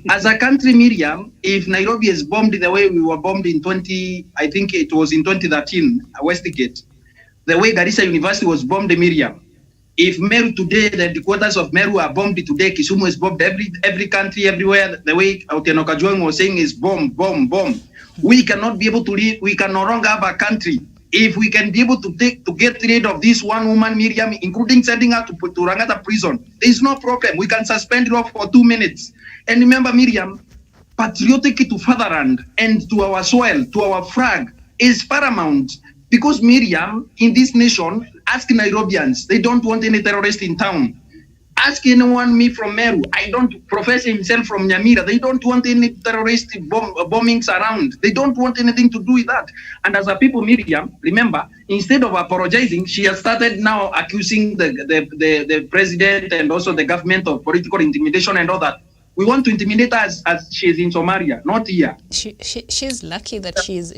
[SPEAKER 8] As a country, Miriam, if Nairobi is bombed the way we were bombed in 2013, Westgate, the way Garissa University was bombed, Miriam, if Meru today, the headquarters of Meru are bombed today, Kisumu is bombed, every country, everywhere, the way Otieno Kajwang was saying is bomb. We cannot be able to live, we can no longer have a country. If we can be able to get rid of this one woman, Miriam, including sending her to Rangata prison, there is no problem. We can suspend her for 2 minutes. And remember, Miriam, patriotic to fatherland and to our soil, to our flag is paramount. Because Miriam, in this nation, ask Nairobians, they don't want any terrorist in town. Ask anyone, me from Meru. I don't profess himself from Nyamira. They don't want any terrorist bombings around. They don't want anything to do with that. And as a people, Miriam, remember, instead of apologizing, she has started now accusing the president and also the government of political intimidation and all that. We want to intimidate her as she's in Somalia, not here.
[SPEAKER 3] She's lucky that she's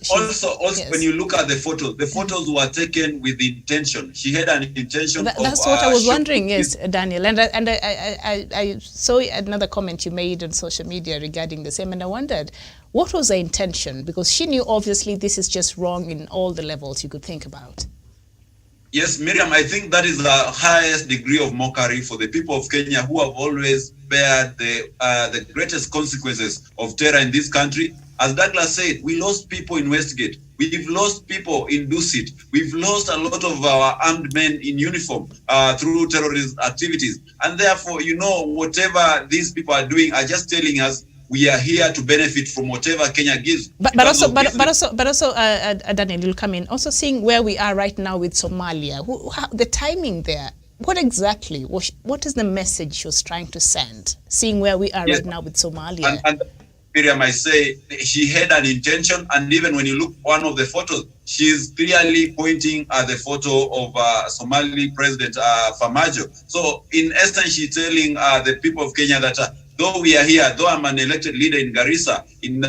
[SPEAKER 4] also
[SPEAKER 3] yes.
[SPEAKER 4] When you look at the photos were taken with intention. She had an intention.
[SPEAKER 3] That's what I was wondering, yes, Daniel. And I saw another comment you made on social media regarding the same, and I wondered, what was the intention? Because she knew obviously this is just wrong in all the levels you could think about.
[SPEAKER 4] Yes, Miriam, I think that is the highest degree of mockery for the people of Kenya, who have always bared the greatest consequences of terror in this country. As Douglas said, we lost people in Westgate. We've lost people in Dusit. We've lost a lot of our armed men in uniform through terrorist activities. And therefore, whatever these people are doing are just telling us we are here to benefit from whatever Kenya gives. But also,
[SPEAKER 3] Daniel, you'll come in. Also seeing where we are right now with Somalia, the timing there. What exactly? What is the message she was trying to send? Seeing where we are right now with Somalia.
[SPEAKER 4] And Miriam, I say she had an intention, and even when you look one of the photos, she's clearly pointing at the photo of Somali President Farmajo. So in essence, she's telling the people of Kenya that though we are here, though I'm an elected leader in Garissa, in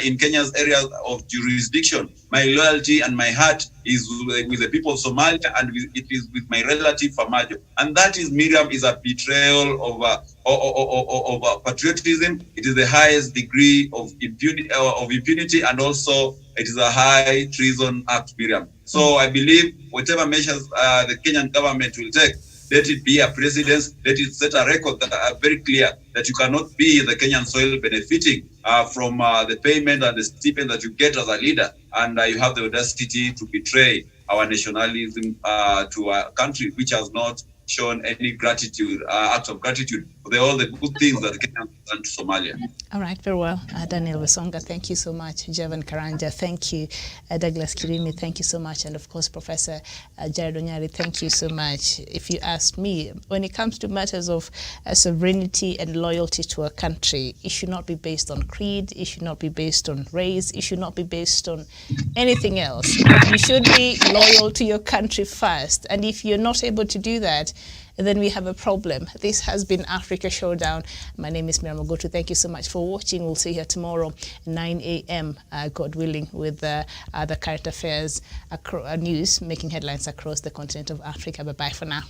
[SPEAKER 4] in Kenya's areas of jurisdiction, my loyalty and my heart is with the people of Somalia, and it is with my relative Farmajo. And that is, Miriam, is a betrayal of patriotism. It is the highest degree of impunity, and also it is a high treason act, Miriam. So I believe whatever measures the Kenyan government will take, let it be a precedence, let it set a record that are very clear that you cannot be in the Kenyan soil benefiting from the payment and the stipend that you get as a leader, and you have the audacity to betray our nationalism to a country which has not shown any gratitude, acts of gratitude for all the good things that Kenya has done to Somalia.
[SPEAKER 3] All right, very well. Daniel Wesonga, thank you so much. Javan Karanja, thank you. Douglas Kirimi, thank you so much. And of course, Professor Jared Onyari, thank you so much. If you ask me, when it comes to matters of sovereignty and loyalty to a country, it should not be based on creed, it should not be based on race, it should not be based on anything else. You should be loyal to your country first. And if you're not able to do that, then we have a problem. This has been Africa Showdown. My name is Miriam Ogutu. Thank you so much for watching. We'll see you here tomorrow, 9 a.m., God willing, with the current affairs news making headlines across the continent of Africa. Bye-bye for now.